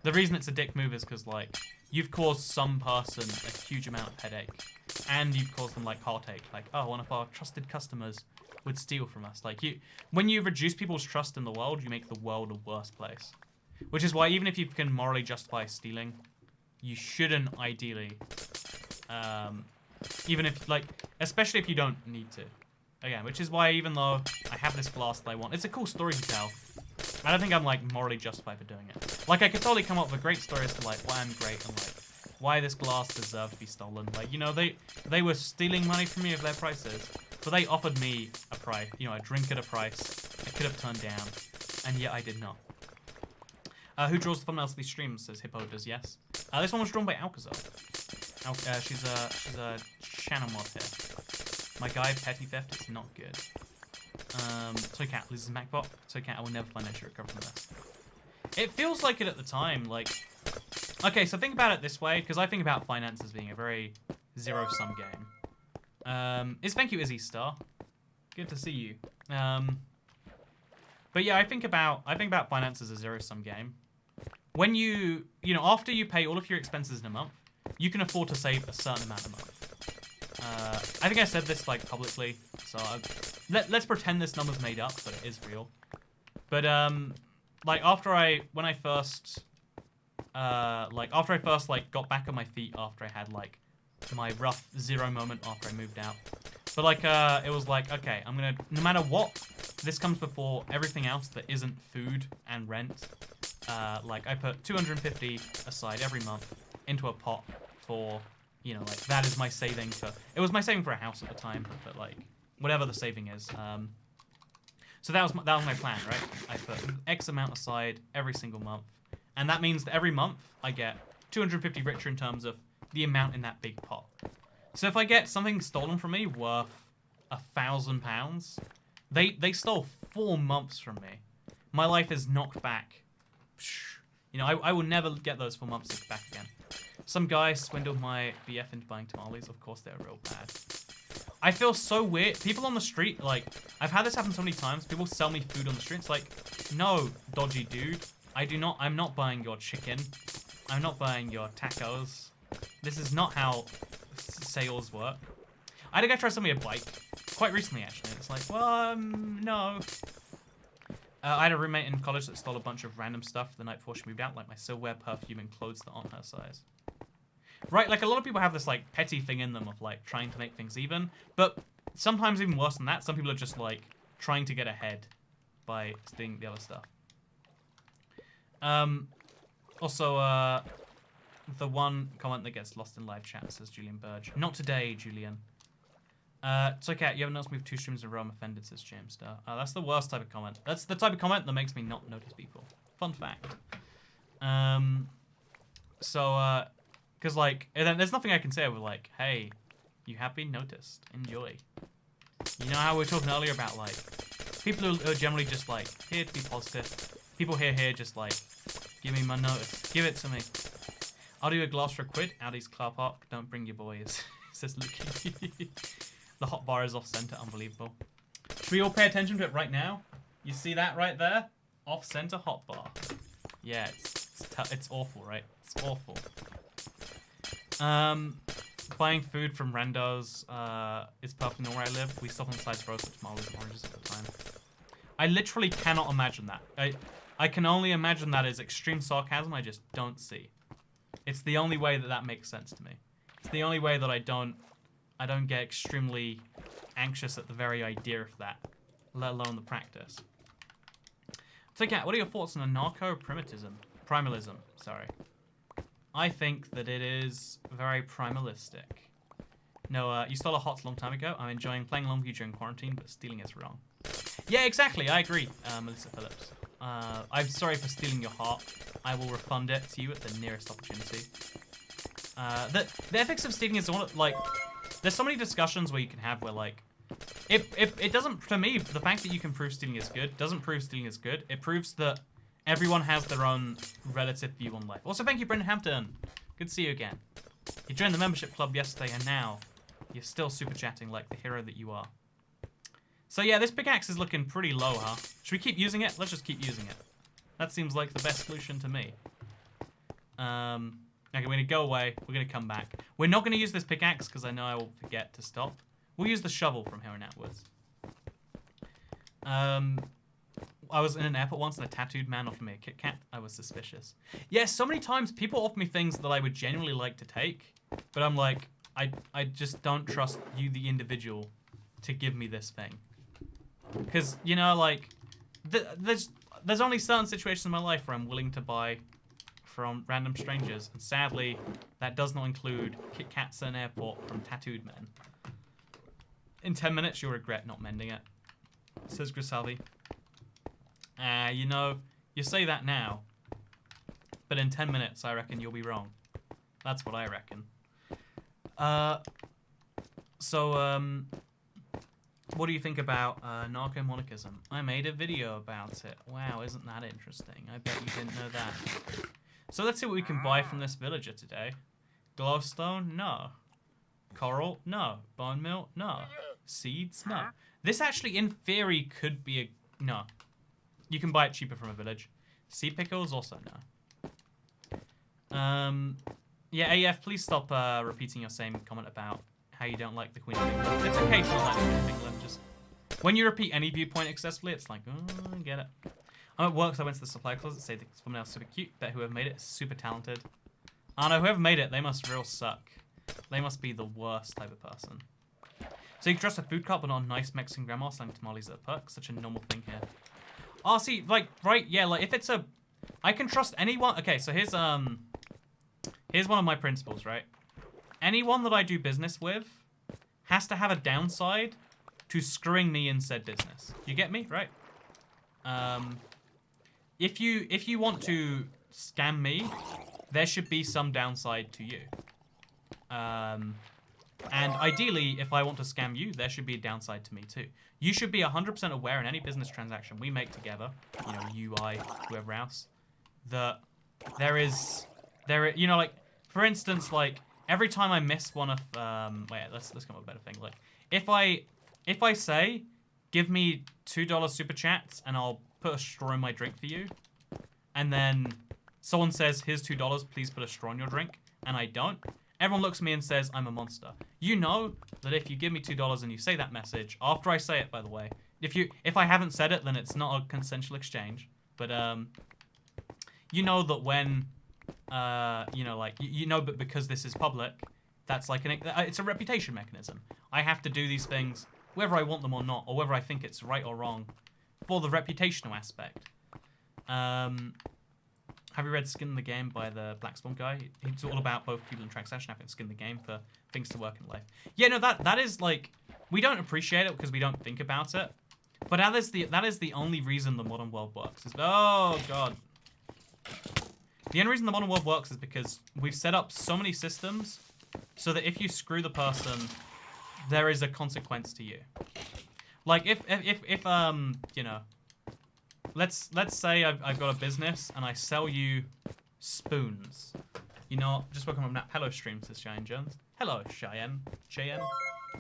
the reason it's a dick move is because like you've caused some person a huge amount of headache, and you've caused them like heartache. Like, oh, one of our trusted customers would steal from us. Like when you reduce people's trust in the world, you make the world a worse place. Which is why even if you can morally justify stealing, you shouldn't ideally, even if like, especially if you don't need to. Again, which is why even though I have this glass that I want, it's a cool story to tell. I don't think I'm like morally justified for doing it. Like I could totally come up with great stories to like why I'm great and like why this glass deserved to be stolen. Like, you know, they were stealing money from me of their prices, but they offered me a price, you know, a drink at a price I could have turned down, and yet I did not. Who draws the thumbnails of these streams? Says Hippo does yes. This one was drawn by Alcazar. She's a channel mod here. My guy, petty theft, is not good. Toy Cat loses MacBot. Toy Cat, I will never financially recover from this. It feels like it at the time. Like, okay, so think about it this way, because I think about finance as being a very zero-sum game. Thank you, Izzy Star. Good to see you. But yeah, I think about finance as a zero-sum game. When you know, after you pay all of your expenses in a month, you can afford to save a certain amount a month. I think I said this like publicly, so let's pretend this number's made up, but it is real. But like when I first like got back on my feet after I had like my rough zero moment after I moved out. But like it was like, okay, I'm gonna, no matter what, this comes before everything else that isn't food and rent. Like I put 250 aside every month into a pot for, you know, like that is my saving for, it was my saving for a house at the time, but like whatever the saving is. So that was my plan, right? I put X amount aside every single month, and that means that every month I get 250 richer in terms of the amount in that big pot. So if I get something stolen from me worth £1,000, they stole 4 months from me. My life is knocked back. You know, I will never get those 4 months back again. Some guy swindled my BF into buying tamales. Of course, they're real bad. I feel so weird. People on the street, like, I've had this happen so many times. People sell me food on the street. It's like, no, dodgy dude. I'm not buying your chicken. I'm not buying your tacos. This is not how sales work. I had a guy try to sell me a bike quite recently, actually. It's like, well, no. I had a roommate in college that stole a bunch of random stuff the night before she moved out, like my silverware, perfume, and clothes that aren't her size. Right, like a lot of people have this like petty thing in them of like trying to make things even, but sometimes even worse than that, some people are just like trying to get ahead by stealing the other stuff. Also, the one comment that gets lost in live chat, says Julian Burge. Not today, Julian. It's okay, you haven't noticed me with 2 streams in a row, I'm offended, says Jamestar. That's the worst type of comment. That's the type of comment that makes me not notice people. Fun fact. Because like, there's nothing I can say over like, hey, you have been noticed, enjoy. You know how we were talking earlier about like, people who are generally just like, here to be positive. People here just like, give me my notice, give it to me. I'll do a glass for £1. Audi's car park, don't bring your boys, says Lucky. The hot bar is off center, unbelievable. Should we all pay attention to it right now? You see that right there? Off center hot bar. Yeah, it's awful, right? It's awful. Buying food from randos is perfectly normal where I live. We stop on side roads with tamales and oranges at the time. I literally cannot imagine that. I can only imagine that as extreme sarcasm I just don't see. It's the only way that makes sense to me. It's the only way that I don't get extremely anxious at the very idea of that, let alone the practice. So, Kat, what are your thoughts on anarcho-primalism? Sorry. I think that it is very primalistic. No, you stole a HOTS a long time ago. I'm enjoying playing along with you during quarantine, but stealing is wrong. Yeah, exactly. I agree, Melissa Phillips. I'm sorry for stealing your heart. I will refund it to you at the nearest opportunity. The ethics of stealing is one like, there's so many discussions where you can have where like, it doesn't, for me, the fact that you can prove stealing is good doesn't prove stealing is good. It proves that everyone has their own relative view on life. Also, thank you, Brendan Hampton. Good to see you again. You joined the membership club yesterday, and now you're still super chatting like the hero that you are. So yeah, this pickaxe is looking pretty low, huh? Should we keep using it? Let's just keep using it. That seems like the best solution to me. Okay, we're gonna go away. We're gonna come back. We're not gonna use this pickaxe because I know I will forget to stop. We'll use the shovel from here on outwards. I was in an airport once and a tattooed man offered me a Kit Kat. I was suspicious. Yeah, so many times people offer me things that I would genuinely like to take, but I'm like, I just don't trust you, the individual, to give me this thing. Because, you know, like, there's only certain situations in my life where I'm willing to buy from random strangers, and sadly, that does not include Kit Kats at an airport from tattooed men. In 10 minutes, you'll regret not mending it, says Grisalvi. You know, you say that now, but in 10 minutes, I reckon you'll be wrong. That's what I reckon. What do you think about narco-monarchism? I made a video about it. Wow, isn't that interesting? I bet you didn't know that. So let's see what we can buy from this villager today. Glowstone? No. Coral? No. Bone meal? No. Seeds? No. This actually, in theory, could be a... No. You can buy it cheaper from a village. Sea pickles? Also no. Yeah, AF, please stop repeating your same comment about how you don't like the Queen of England. It's okay to not like the Queen of England. Just when you repeat any viewpoint excessively, it's like, oh, I get it. I'm at work, so I went to the supply closet, say the thumbnail's super cute, bet whoever made it is super talented. I know, whoever made it, they must real suck. They must be the worst type of person. So you can trust a food cart, but not a nice Mexican grandma selling tamales at a perk. Such a normal thing here. Oh, see, like, right, yeah, like, if it's a... I can trust anyone... Okay, so here's one of my principles, right? Anyone that I do business with has to have a downside to screwing me in said business. You get me, right? If you want to scam me, there should be some downside to you. And ideally, if I want to scam you, there should be a downside to me too. You should be 100% aware in any business transaction we make together, you, I, whoever else, that you know, like, for instance, like, every time I miss one of, wait, let's come up with a better thing. Like, if I say, give me $2 super chats and I'll put a straw in my drink for you, and then someone says, here's $2, please put a straw in your drink, and I don't, everyone looks at me and says, I'm a monster. You know that if you give me $2 and you say that message, after I say it, by the way, if I haven't said it, then it's not a consensual exchange, but, you know that when, you know, like, but because this is public, that's like it's a reputation mechanism. I have to do these things, whether I want them or not, or whether I think it's right or wrong, for the reputational aspect. Have you read Skin the Game by the Black Spawn guy? It's all about both people and transaction having to skin the game for things to work in life. Yeah, no, that is like, we don't appreciate it because we don't think about it, but that is the only reason the modern world works. Oh god. The only reason the modern world works is because we've set up so many systems so that if you screw the person, there is a consequence to you. Like if you know, let's say I've got a business and I sell you spoons. You know, just welcome on that. Hello stream, says Cheyenne Jones. Hello, Cheyenne.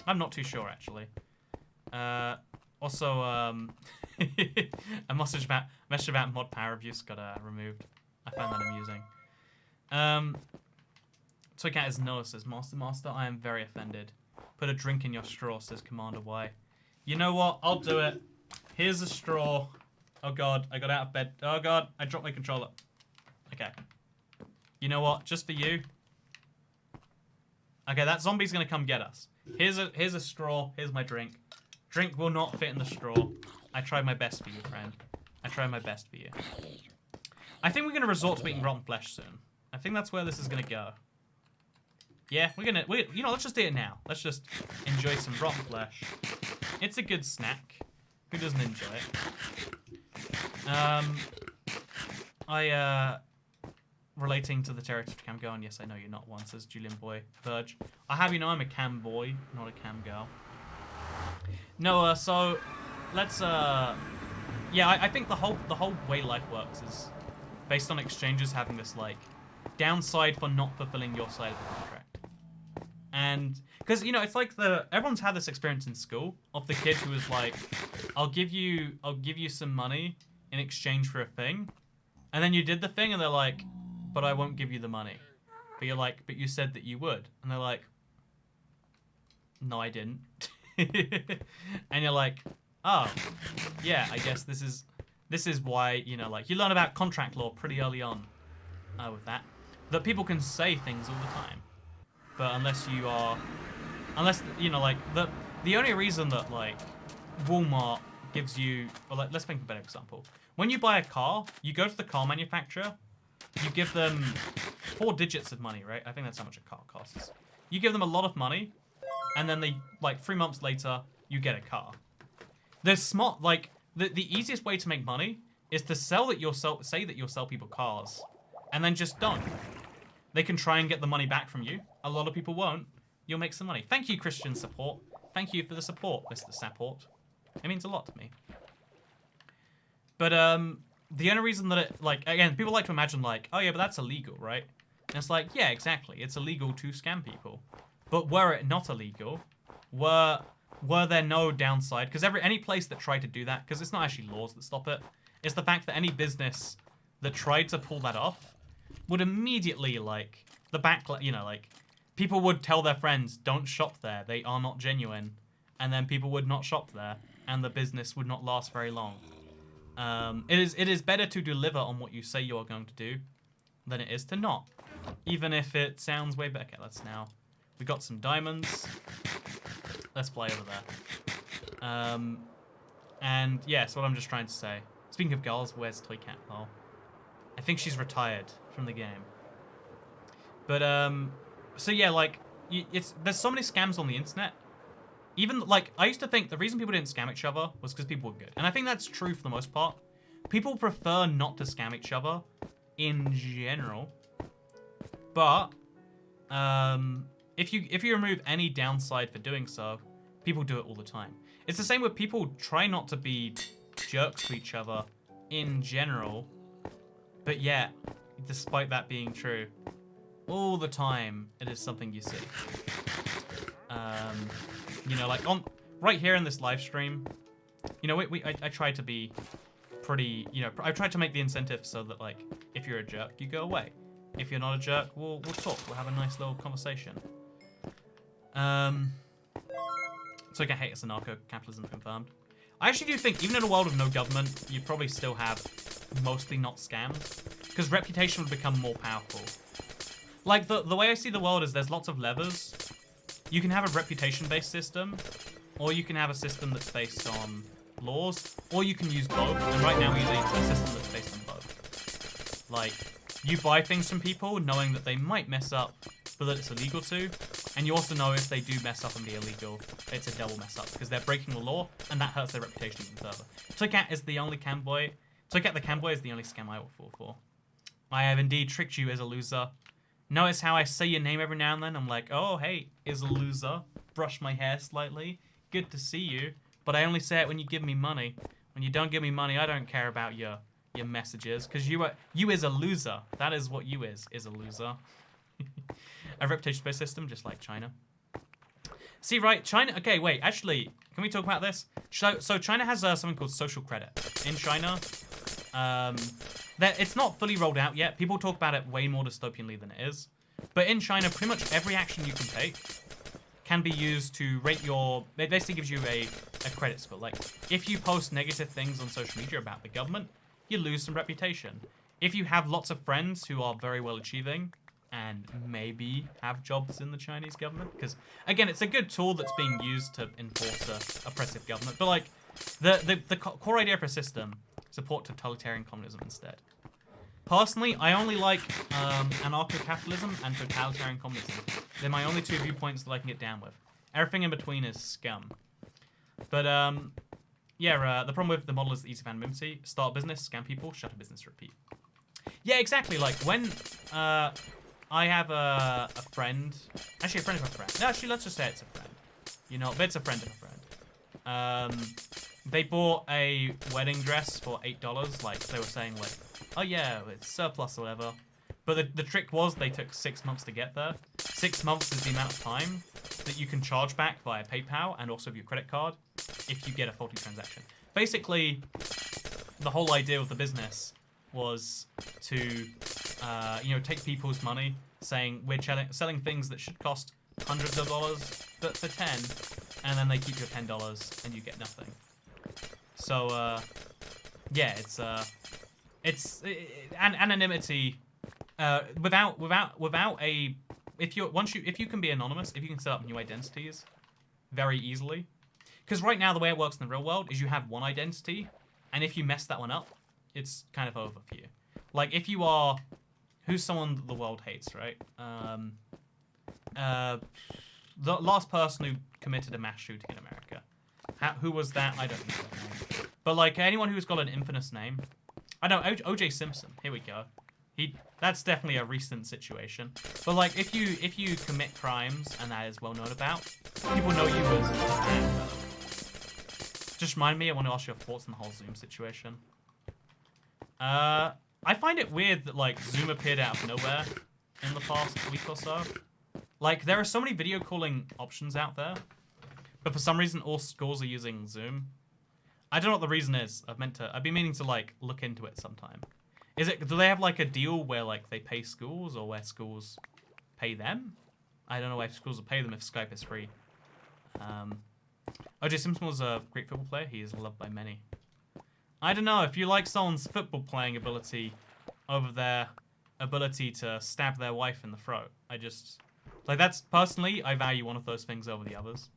I'm not too sure actually. Also, a message about mod power abuse got removed. I found that amusing. Toy Cat is no, says Master. I am very offended. Put a drink in your straw, says Commander Y. You know what? I'll do it. Here's a straw. Oh god, I got out of bed. Oh god, I dropped my controller. Okay. You know what? Just for you. Okay, that zombie's gonna come get us. Here's a straw. Here's my drink. Drink will not fit in the straw. I tried my best for you, friend. I tried my best for you. I think we're gonna resort to eating rotten flesh soon. I think that's where this is gonna go. Yeah, you know, let's just eat it now. Let's just enjoy some rotten flesh. It's a good snack. Who doesn't enjoy it? Relating to the territory cam girl, and yes, I know you're not one, says Julian Boy Verge. I have you know I'm a cam boy, not a cam girl. No, so let's yeah, I think the whole way life works is based on exchanges having this like downside for not fulfilling your side of the contract. And because it's like everyone's had this experience in school of the kid who was like, I'll give you some money in exchange for a thing, and then you did the thing and they're like, but I won't give you the money. But you're like, but you said that you would, and they're like, no, I didn't. And you're like, oh, yeah, I guess this is why, like, you learn about contract law pretty early on with that people can say things all the time. But unless, like, the only reason that, like, Walmart gives you, or like, let's think of a better example. When you buy a car, you go to the car manufacturer, you give them 4 digits of money, right? I think that's how much a car costs. You give them a lot of money, and then they, like, 3 months later, you get a car. There's smart, like, the easiest way to make money is to say that you'll sell people cars, and then just don't. They can try and get the money back from you. A lot of people won't. You'll make some money. Thank you, Christian Support. Thank you for the support, Mr. Support. It means a lot to me. But the only reason that it, like, again, people like to imagine, like, oh yeah, but that's illegal, right? And it's like, yeah, exactly. It's illegal to scam people. But were it not illegal, were there no downside? Because any place that tried to do that, because it's not actually laws that stop it, it's the fact that any business that tried to pull that off would immediately, like, like, people would tell their friends, don't shop there, they are not genuine. And then people would not shop there, and the business would not last very long. It is better to deliver on what you say you are going to do than it is to not. Even if it sounds way better. Okay, we got some diamonds. Let's fly over there. And yeah, so what I'm just trying to say. Speaking of girls, where's Toy Cat? Oh, I think she's retired from the game. But so yeah, like, there's so many scams on the internet. Even, like, I used to think the reason people didn't scam each other was because people were good. And I think that's true for the most part. People prefer not to scam each other in general. But if you remove any downside for doing so, people do it all the time. It's the same with people try not to be jerks to each other in general. But yet, despite that being true, all the time, it is something you see. Like right here in this live stream, I try to be pretty, I try to make the incentive so that, like, if you're a jerk, you go away. If you're not a jerk, we'll talk. We'll have a nice little conversation. So I hate it's anarcho-capitalism confirmed. I actually do think, even in a world of no government, you probably still have mostly not scams, because reputation would become more powerful. Like, the way I see the world is there's lots of levers. You can have a reputation-based system, or you can have a system that's based on laws, or you can use both. And right now we're using a system that's based on both. Like, you buy things from people knowing that they might mess up, but that it's illegal to. And you also know if they do mess up and be illegal, it's a double mess up, because they're breaking the law, and that hurts their reputation even further. Toycat is the only camboy. Toycat the camboy is the only scam I will fall for. I have indeed tricked you as a loser. Notice how I say your name every now and then? I'm like, oh, hey, is a loser. Brush my hair slightly. Good to see you. But I only say it when you give me money. When you don't give me money, I don't care about your messages. Because you is a loser. That is what you is a loser. A reputation-based system, just like China. See, right, China... Okay, wait, actually, can we talk about this? So China has something called social credit. In China, it's not fully rolled out yet. People talk about it way more dystopianly than it is. But in China, pretty much every action you can take can be used to rate your... It basically gives you a credit score. Like, if you post negative things on social media about the government, you lose some reputation. If you have lots of friends who are very well achieving and maybe have jobs in the Chinese government, because, again, it's a good tool that's being used to enforce a oppressive government. But, like, the core idea for a system, support totalitarian communism instead. Personally, I only like anarcho-capitalism and totalitarian communism. They're my only two viewpoints that I can get down with. Everything in between is scum. But, yeah, the problem with the model is easy of anonymity. Start a business, scam people, shut a business, repeat. Yeah, exactly. Like, when I have a friend... Actually, a friend of a friend. No, actually, let's just say it's a friend. You know, but it's a friend of a friend. They bought a wedding dress for $8. Like, they were saying, like, oh, yeah, it's surplus or whatever. But the trick was they took 6 months to get there. 6 months is the amount of time that you can charge back via PayPal and also your credit card if you get a faulty transaction. Basically, the whole idea of the business was to, you know, take people's money, saying we're selling things that should cost hundreds of dollars, but for 10, and then they keep your $10 and you get nothing. So, yeah, it's anonymity. Without a, if you can be anonymous, if you can set up new identities very easily, because right now the way it works in the real world is you have one identity, and if you mess that one up, it's kind of over for you. Like if you are, who's someone the world hates, right? The last person who committed a mass shooting in America. Who was that? I don't know that name. But like anyone who's got an infamous name, I know O.J. Simpson. Here we go. That's definitely a recent situation. But like if you commit crimes and that is well known about, people know you as. Just remind me, I want to ask your thoughts on the whole Zoom situation. I find it weird that like Zoom appeared out of nowhere in the past week or so. Like there are so many video calling options out there, but for some reason all schools are using Zoom. I don't know what the reason is. I've been meaning to like look into it sometime. Do they have like a deal where like they pay schools or where schools pay them? I don't know why schools will pay them if Skype is free. O.J. Simpson was a great football player. He is loved by many. I don't know, if you like someone's football playing ability over their ability to stab their wife in the throat, that's personally, I value one of those things over the others.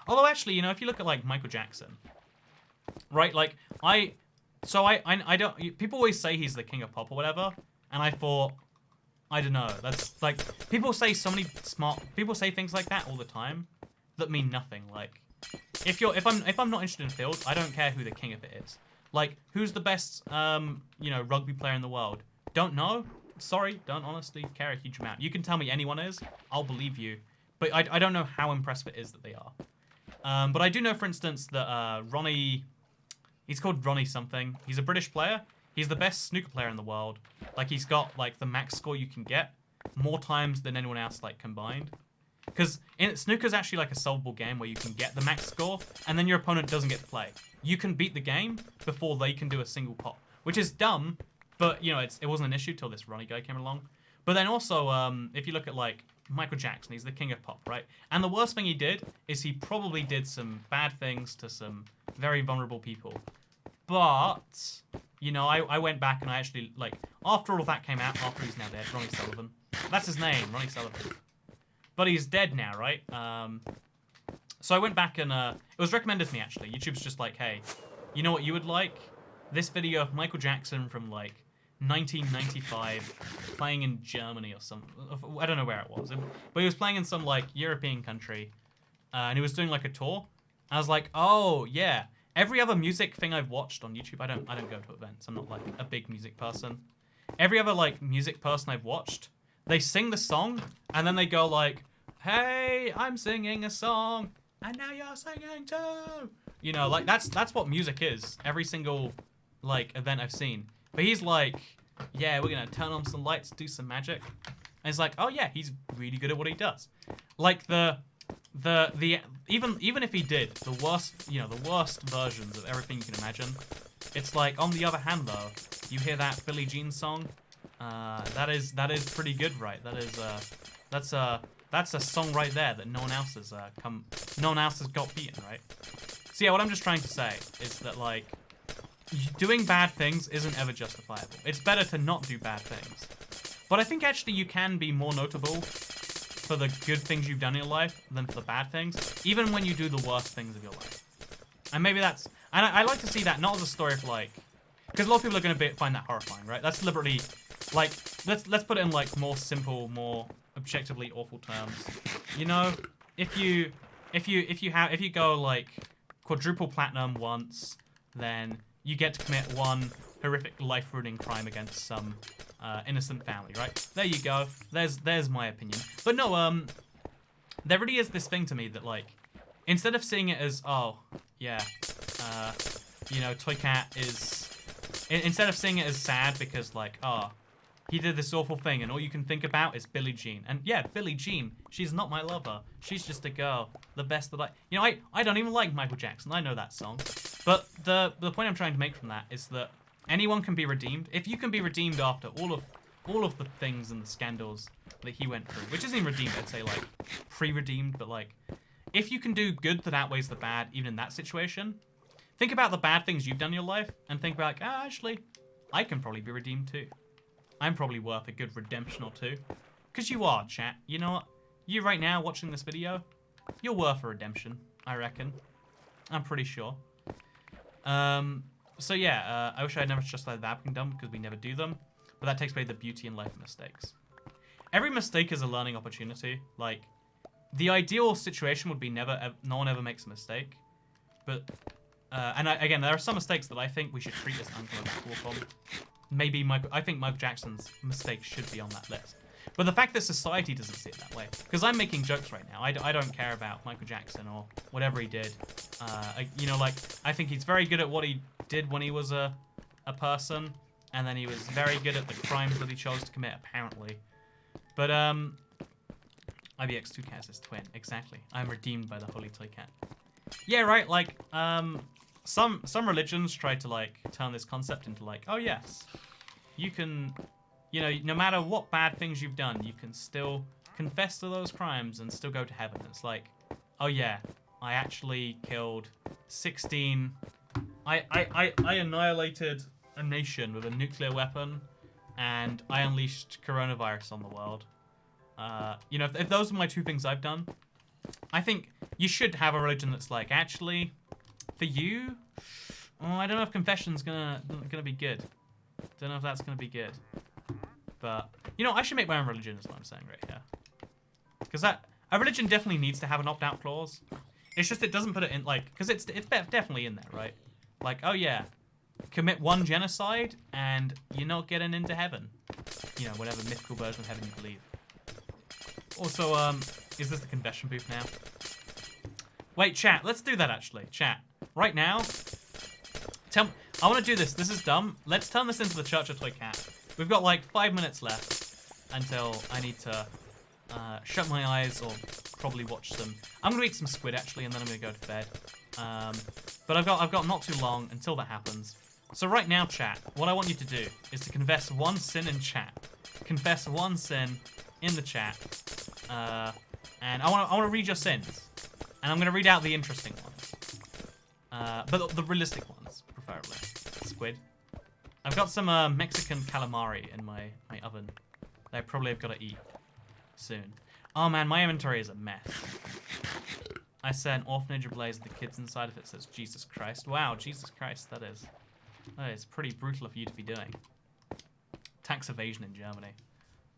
Although actually, you know, if you look at like Michael Jackson, right? Like I don't, people always say he's the king of pop or whatever, and I thought, I don't know, that's like, people say people say things like that all the time that mean nothing. Like, if I'm not interested in field, I don't care who the king of it is. Like, who's the best, you know, rugby player in the world? Don't know. Sorry, don't honestly care a huge amount. You can tell me anyone is, I'll believe you. But I don't know how impressive it is that they are. But I do know, for instance, that Ronnie, he's called Ronnie something. He's a British player. He's the best snooker player in the world. Like, he's got, like, the max score you can get more times than anyone else, like, combined. Because snooker's actually like a solvable game where you can get the max score, and then your opponent doesn't get to play. You can beat the game before they can do a single pot, which is dumb, but you know it wasn't an issue till this Ronnie guy came along. But then also, if you look at like Michael Jackson, he's the king of pop, right? And the worst thing he did is he probably did some bad things to some very vulnerable people. But you know, I went back and I actually like after all of that came out, after he's now dead, Ronnie Sullivan. That's his name, Ronnie Sullivan. But he's dead now, right? So I went back and it was recommended to me actually. YouTube's just like, hey, you know what you would like? This video of Michael Jackson from like 1995 playing in Germany or something. I don't know where it was, but he was playing in some like European country, and he was doing like a tour. I was like, oh yeah. Every other music thing I've watched on YouTube, I don't go to events. I'm not like a big music person. Every other like music person I've watched, they sing the song and then they go like, hey, I'm singing a song, and now you're singing too. You know, like that's what music is. Every single like event I've seen. But he's like, yeah, we're gonna turn on some lights, do some magic. And it's like, oh yeah, he's really good at what he does. Like even if he did the worst versions of everything you can imagine, it's like on the other hand though, you hear that Billie Jean song, that is pretty good, right? That's a song right there that no one else has got beaten, right? So yeah, what I'm just trying to say is that like doing bad things isn't ever justifiable. It's better to not do bad things. But I think actually you can be more notable for the good things you've done in your life than for the bad things, even when you do the worst things of your life. And maybe that's, and I like to see that not as a story of like, because a lot of people are going to find that horrifying, right? That's deliberately, like, let's put it in like more simple, more objectively awful terms. You know, if you go like quadruple platinum once, then you get to commit one horrific life-ruining crime against some innocent family, right? There you go. There's my opinion. But no, there really is this thing to me that like, instead of seeing it as, oh yeah, you know, Toy Cat is, instead of seeing it as sad because like, oh, he did this awful thing, and all you can think about is Billie Jean. And yeah, Billie Jean, she's not my lover. She's just a girl. The best that I don't even like Michael Jackson. I know that song. But the point I'm trying to make from that is that anyone can be redeemed. If you can be redeemed after all of the things and the scandals that he went through, which isn't even redeemed, I'd say like pre-redeemed, but like if you can do good that outweighs the bad, even in that situation, think about the bad things you've done in your life and think about, actually, I can probably be redeemed too. I'm probably worth a good redemption or two. Because you are, chat. You know what? You right now watching this video, you're worth a redemption, I reckon. I'm pretty sure. So yeah, I wish I had never just let that being done because we never do them. But that takes away the beauty in life of mistakes. Every mistake is a learning opportunity. Like, the ideal situation would be no one ever makes a mistake. But, again, there are some mistakes that I think we should treat as unforgivable from. Maybe I think Michael Jackson's mistakes should be on that list. But the fact that society doesn't see it that way, because I'm making jokes right now. I don't care about Michael Jackson or whatever he did. I think he's very good at what he did when he was a person, and then he was very good at the crimes that he chose to commit, apparently. But IBX2Cat is his twin, exactly. I'm redeemed by the Holy Toy Cat. Yeah, right. Like some religions try to like turn this concept into like, oh yes, you can, no matter what bad things you've done, you can still confess to those crimes and still go to heaven. It's like, oh yeah, I actually killed 16. I annihilated a nation with a nuclear weapon, and I unleashed coronavirus on the world. If those are my two things I've done, I think you should have a religion that's like, actually, for you, I don't know if confession's gonna be good. Don't know if that's gonna be good. But I should make my own religion, is what I'm saying right here. Because a religion definitely needs to have an opt-out clause. It's just it doesn't put it in like, because it's definitely in there, right? Like, oh yeah, commit one genocide and you're not getting into heaven. Whatever mythical version of heaven you believe. Also, is this the confession booth now? Wait, chat, let's do that actually. Chat, right now, I want to do this. This is dumb. Let's turn this into the Church of Toy Cat. We've got like 5 minutes left until I need to shut my eyes or probably watch some. I'm gonna eat some squid actually, and then I'm gonna go to bed. But I've got not too long until that happens. So right now, chat, what I want you to do is to confess one sin in chat. Confess one sin in the chat, and I want to read your sins, and I'm gonna read out the interesting ones, but the realistic ones, preferably. Squid. I've got some Mexican calamari in my oven that I probably have got to eat soon. Oh man, my inventory is a mess. I set an orphanage ablaze with the kids inside of it. Says Jesus Christ. Wow, Jesus Christ, that is pretty brutal of you to be doing. Tax evasion in Germany.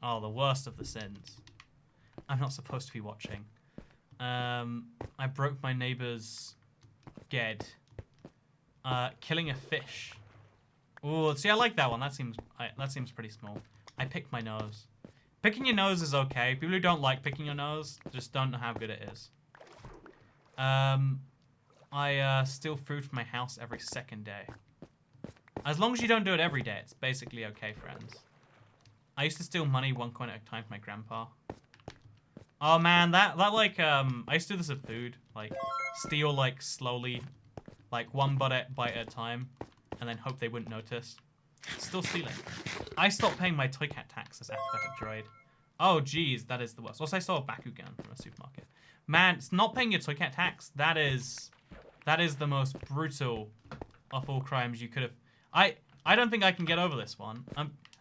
Oh, the worst of the sins. I'm not supposed to be watching. I broke my neighbor's ged. Killing a fish. Ooh, see, I like that one. That seems pretty small. I picked my nose. Picking your nose is okay. People who don't like picking your nose just don't know how good it is. I steal food from my house every second day. As long as you don't do it every day, it's basically okay, friends. I used to steal money 1 coin at a time from my grandpa. Oh man, that like I used to do this with food. Like steal like slowly, like 1 bite at a time, and then hope they wouldn't notice. Still stealing. I stopped paying my Toy Cat tax as apathetic droid. Oh geez, that is the worst. Also, I saw a Bakugan from a supermarket. Man, it's not paying your Toy Cat tax. That is the most brutal of all crimes you could have. I don't think I can get over this one.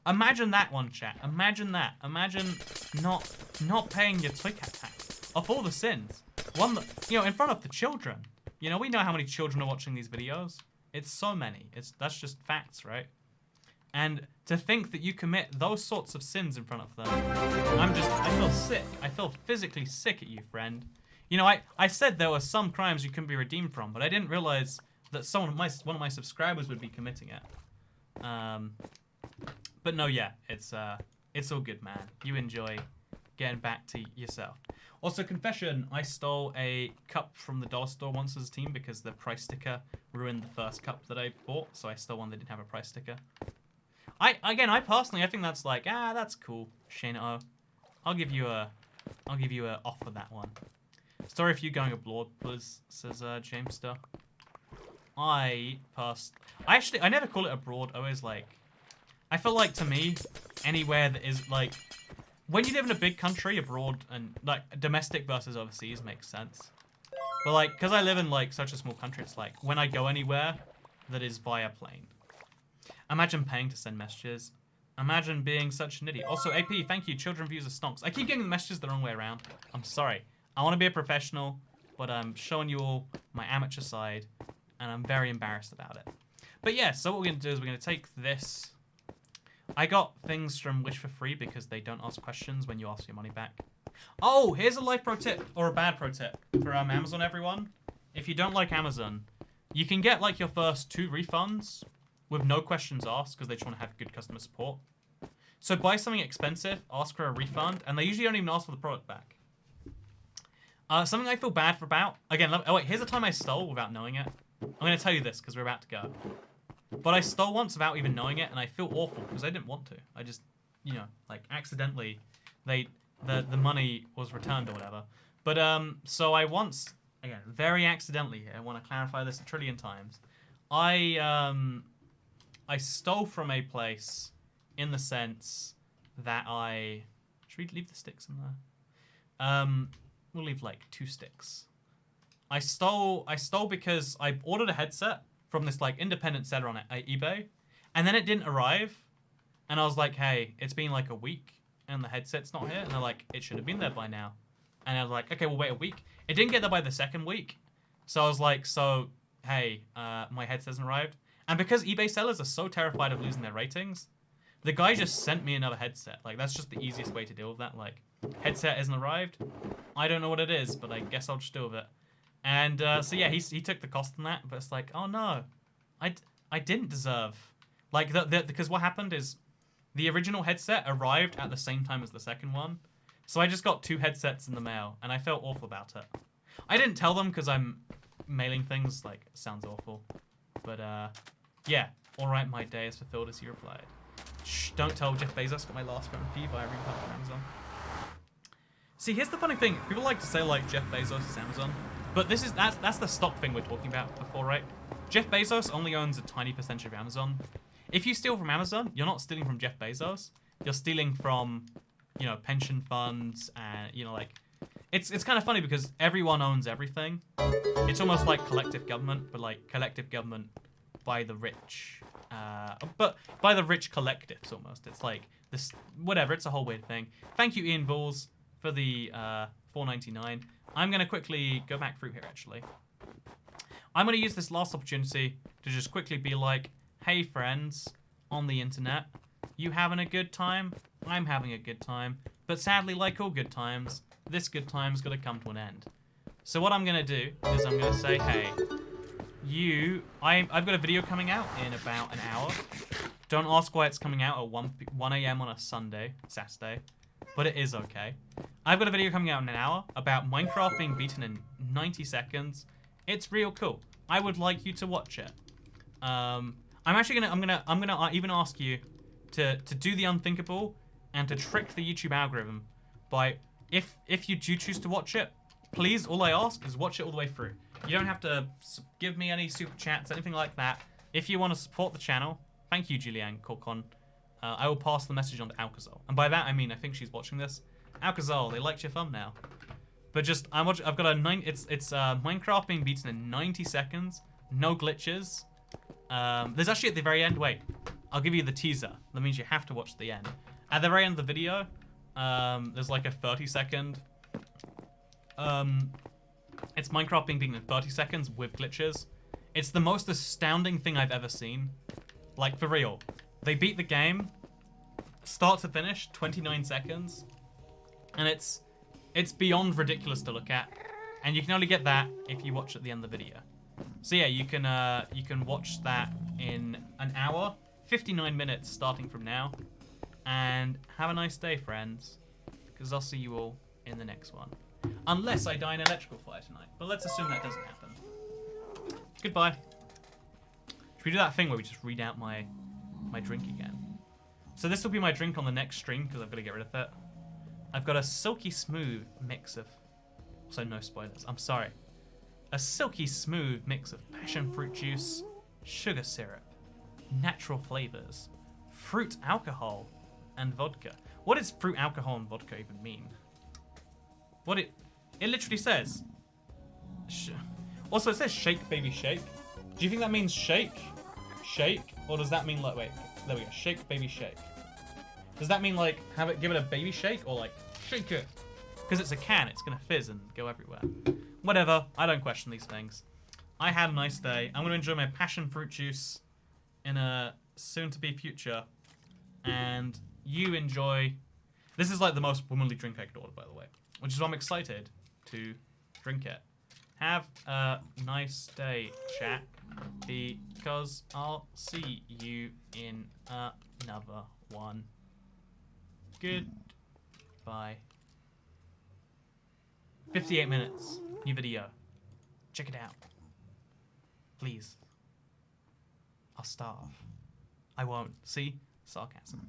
Imagine that one, chat. Imagine that. Imagine not paying your Toy Cat tax. Of all the sins, one that, in front of the children. We know how many children are watching these videos. It's so many. That's just facts, right? And to think that you commit those sorts of sins in front of them, I feel sick. I feel physically sick at you, friend. I said there were some crimes you couldn't be redeemed from, but I didn't realize that one of my subscribers would be committing it. But no, yeah, it's all good, man. You enjoy getting back to yourself. Also, confession, I stole a cup from the dollar store once as a team because the price sticker ruined the first cup that I bought, so I stole one that didn't have a price sticker. I personally, I think that's like, that's cool, Shane. I'll give you a off for that one. Sorry if you going abroad, please, says James Star. I never call it abroad. I always like, I feel like to me, anywhere that is like, when you live in a big country, abroad and like domestic versus overseas makes sense. But like, because I live in like such a small country, it's like when I go anywhere that is via plane. Imagine paying to send messages. Imagine being such an idiot. Also, AP, thank you. Children views are stonks. I keep getting the messages the wrong way around. I'm sorry. I want to be a professional, but I'm showing you all my amateur side, and I'm very embarrassed about it. But yeah, so what we're going to do is we're going to take this. I got things from Wish for free because they don't ask questions when you ask your money back. Oh, here's a life pro tip, or a bad pro tip for Amazon, everyone. If you don't like Amazon, you can get like your first 2 refunds with no questions asked because they just want to have good customer support. So buy something expensive, ask for a refund, and they usually don't even ask for the product back. Something I feel bad for about, again, oh wait, here's a time I stole without knowing it. I'm going to tell you this because we're about to go. But I stole once without even knowing it, and I feel awful because I didn't want to. I just, you know, like accidentally, the money was returned or whatever. But so I once, again, very accidentally here, I want to clarify this a trillion times. I stole from a place in the sense that should we leave the sticks in there? We'll leave like 2 sticks. I stole because I ordered a headset from this like independent seller on eBay, and then it didn't arrive, and I was like, hey, it's been like a week and the headset's not here, and they're like, it should have been there by now, and I was like, okay, we'll wait a week. It didn't get there by the 2nd week, so I was like, hey, my headset hasn't arrived, and because eBay sellers are so terrified of losing their ratings, the guy just sent me another headset. Like, that's just the easiest way to deal with that. Like, headset hasn't arrived, I don't know what it is, but I guess I'll just deal with it. And so yeah, he took the cost on that, but it's like, oh no, I didn't deserve, like, because what happened is the original headset arrived at the same time as the second one, so I just got 2 headsets in the mail, and I felt awful about it. I didn't tell them because I'm mailing things, like, sounds awful, but yeah, alright, my day is fulfilled, as he replied. Shh, don't tell Jeff Bezos got my last round fee via refund from Amazon. See, here's the funny thing, people like to say like Jeff Bezos is Amazon. But that's the stock thing we're talking about before, right? Jeff Bezos only owns a tiny percentage of Amazon. If you steal from Amazon, you're not stealing from Jeff Bezos. You're stealing from, you know, pension funds and, you know, like, it's kind of funny because everyone owns everything. It's almost like collective government, but like collective government by the rich. But by the rich collectives almost. It's like this, whatever. It's a whole weird thing. Thank you, Ian Bulls, for the $4.99. I'm going to quickly go back through here, actually. I'm going to use this last opportunity to just quickly be like, hey, friends on the internet, you having a good time? I'm having a good time. But sadly, like all good times, this good time's got to come to an end. So what I'm going to do is I'm going to say, hey, I've got a video coming out in about an hour. Don't ask why it's coming out at 1 a.m. on a Saturday. But it is okay. I've got a video coming out in an hour about Minecraft being beaten in 90 seconds. It's real cool. I would like you to watch it. I'm gonna even ask you to do the unthinkable and to trick the YouTube algorithm by, if you do choose to watch it, please, all I ask is watch it all the way through. You don't have to give me any super chats, anything like that. If you want to support the channel, thank you, Julianne Corcon. I will pass the message on to Alcazar. And by that, I mean, I think she's watching this. Alcazar, they liked your thumbnail. But just, I've got a it's Minecraft being beaten in 90 seconds. No glitches. There's actually at the very end, wait, I'll give you the teaser. That means you have to watch the end. At the very end of the video, there's like a 30-second, it's Minecraft being beaten in 30 seconds with glitches. It's the most astounding thing I've ever seen. Like, for real. They beat the game, start to finish, 29 seconds, and it's beyond ridiculous to look at, and you can only get that if you watch at the end of the video. So yeah, you can watch that in an hour, 59 minutes starting from now, and have a nice day, friends, because I'll see you all in the next one. Unless I die in an electrical fire tonight, but let's assume that doesn't happen. Goodbye. Should we do that thing where we just read out my drink again? So this will be my drink on the next stream because I've got to get rid of it. I've got a silky smooth mix of... So no spoilers, I'm sorry. A silky smooth mix of passion fruit juice, sugar syrup, natural flavors, fruit alcohol, and vodka. What does fruit alcohol and vodka even mean? What it literally says. Also, it says shake, baby, shake. Do you think that means shake? Shake? Or does that mean like, wait, there we go, shake, baby, shake. Does that mean like, give it a baby shake or like, shake it? Because it's a can, it's gonna fizz and go everywhere. Whatever, I don't question these things. I had a nice day. I'm gonna enjoy my passion fruit juice in a soon-to-be future. And you enjoy... This is like the most womanly drink I could order, by the way. Which is why I'm excited to drink it. Have a nice day, chat. Because I'll see you in another one. Goodbye. 58 minutes. New video. Check it out. Please. I'll starve. I won't. See? Sarcasm.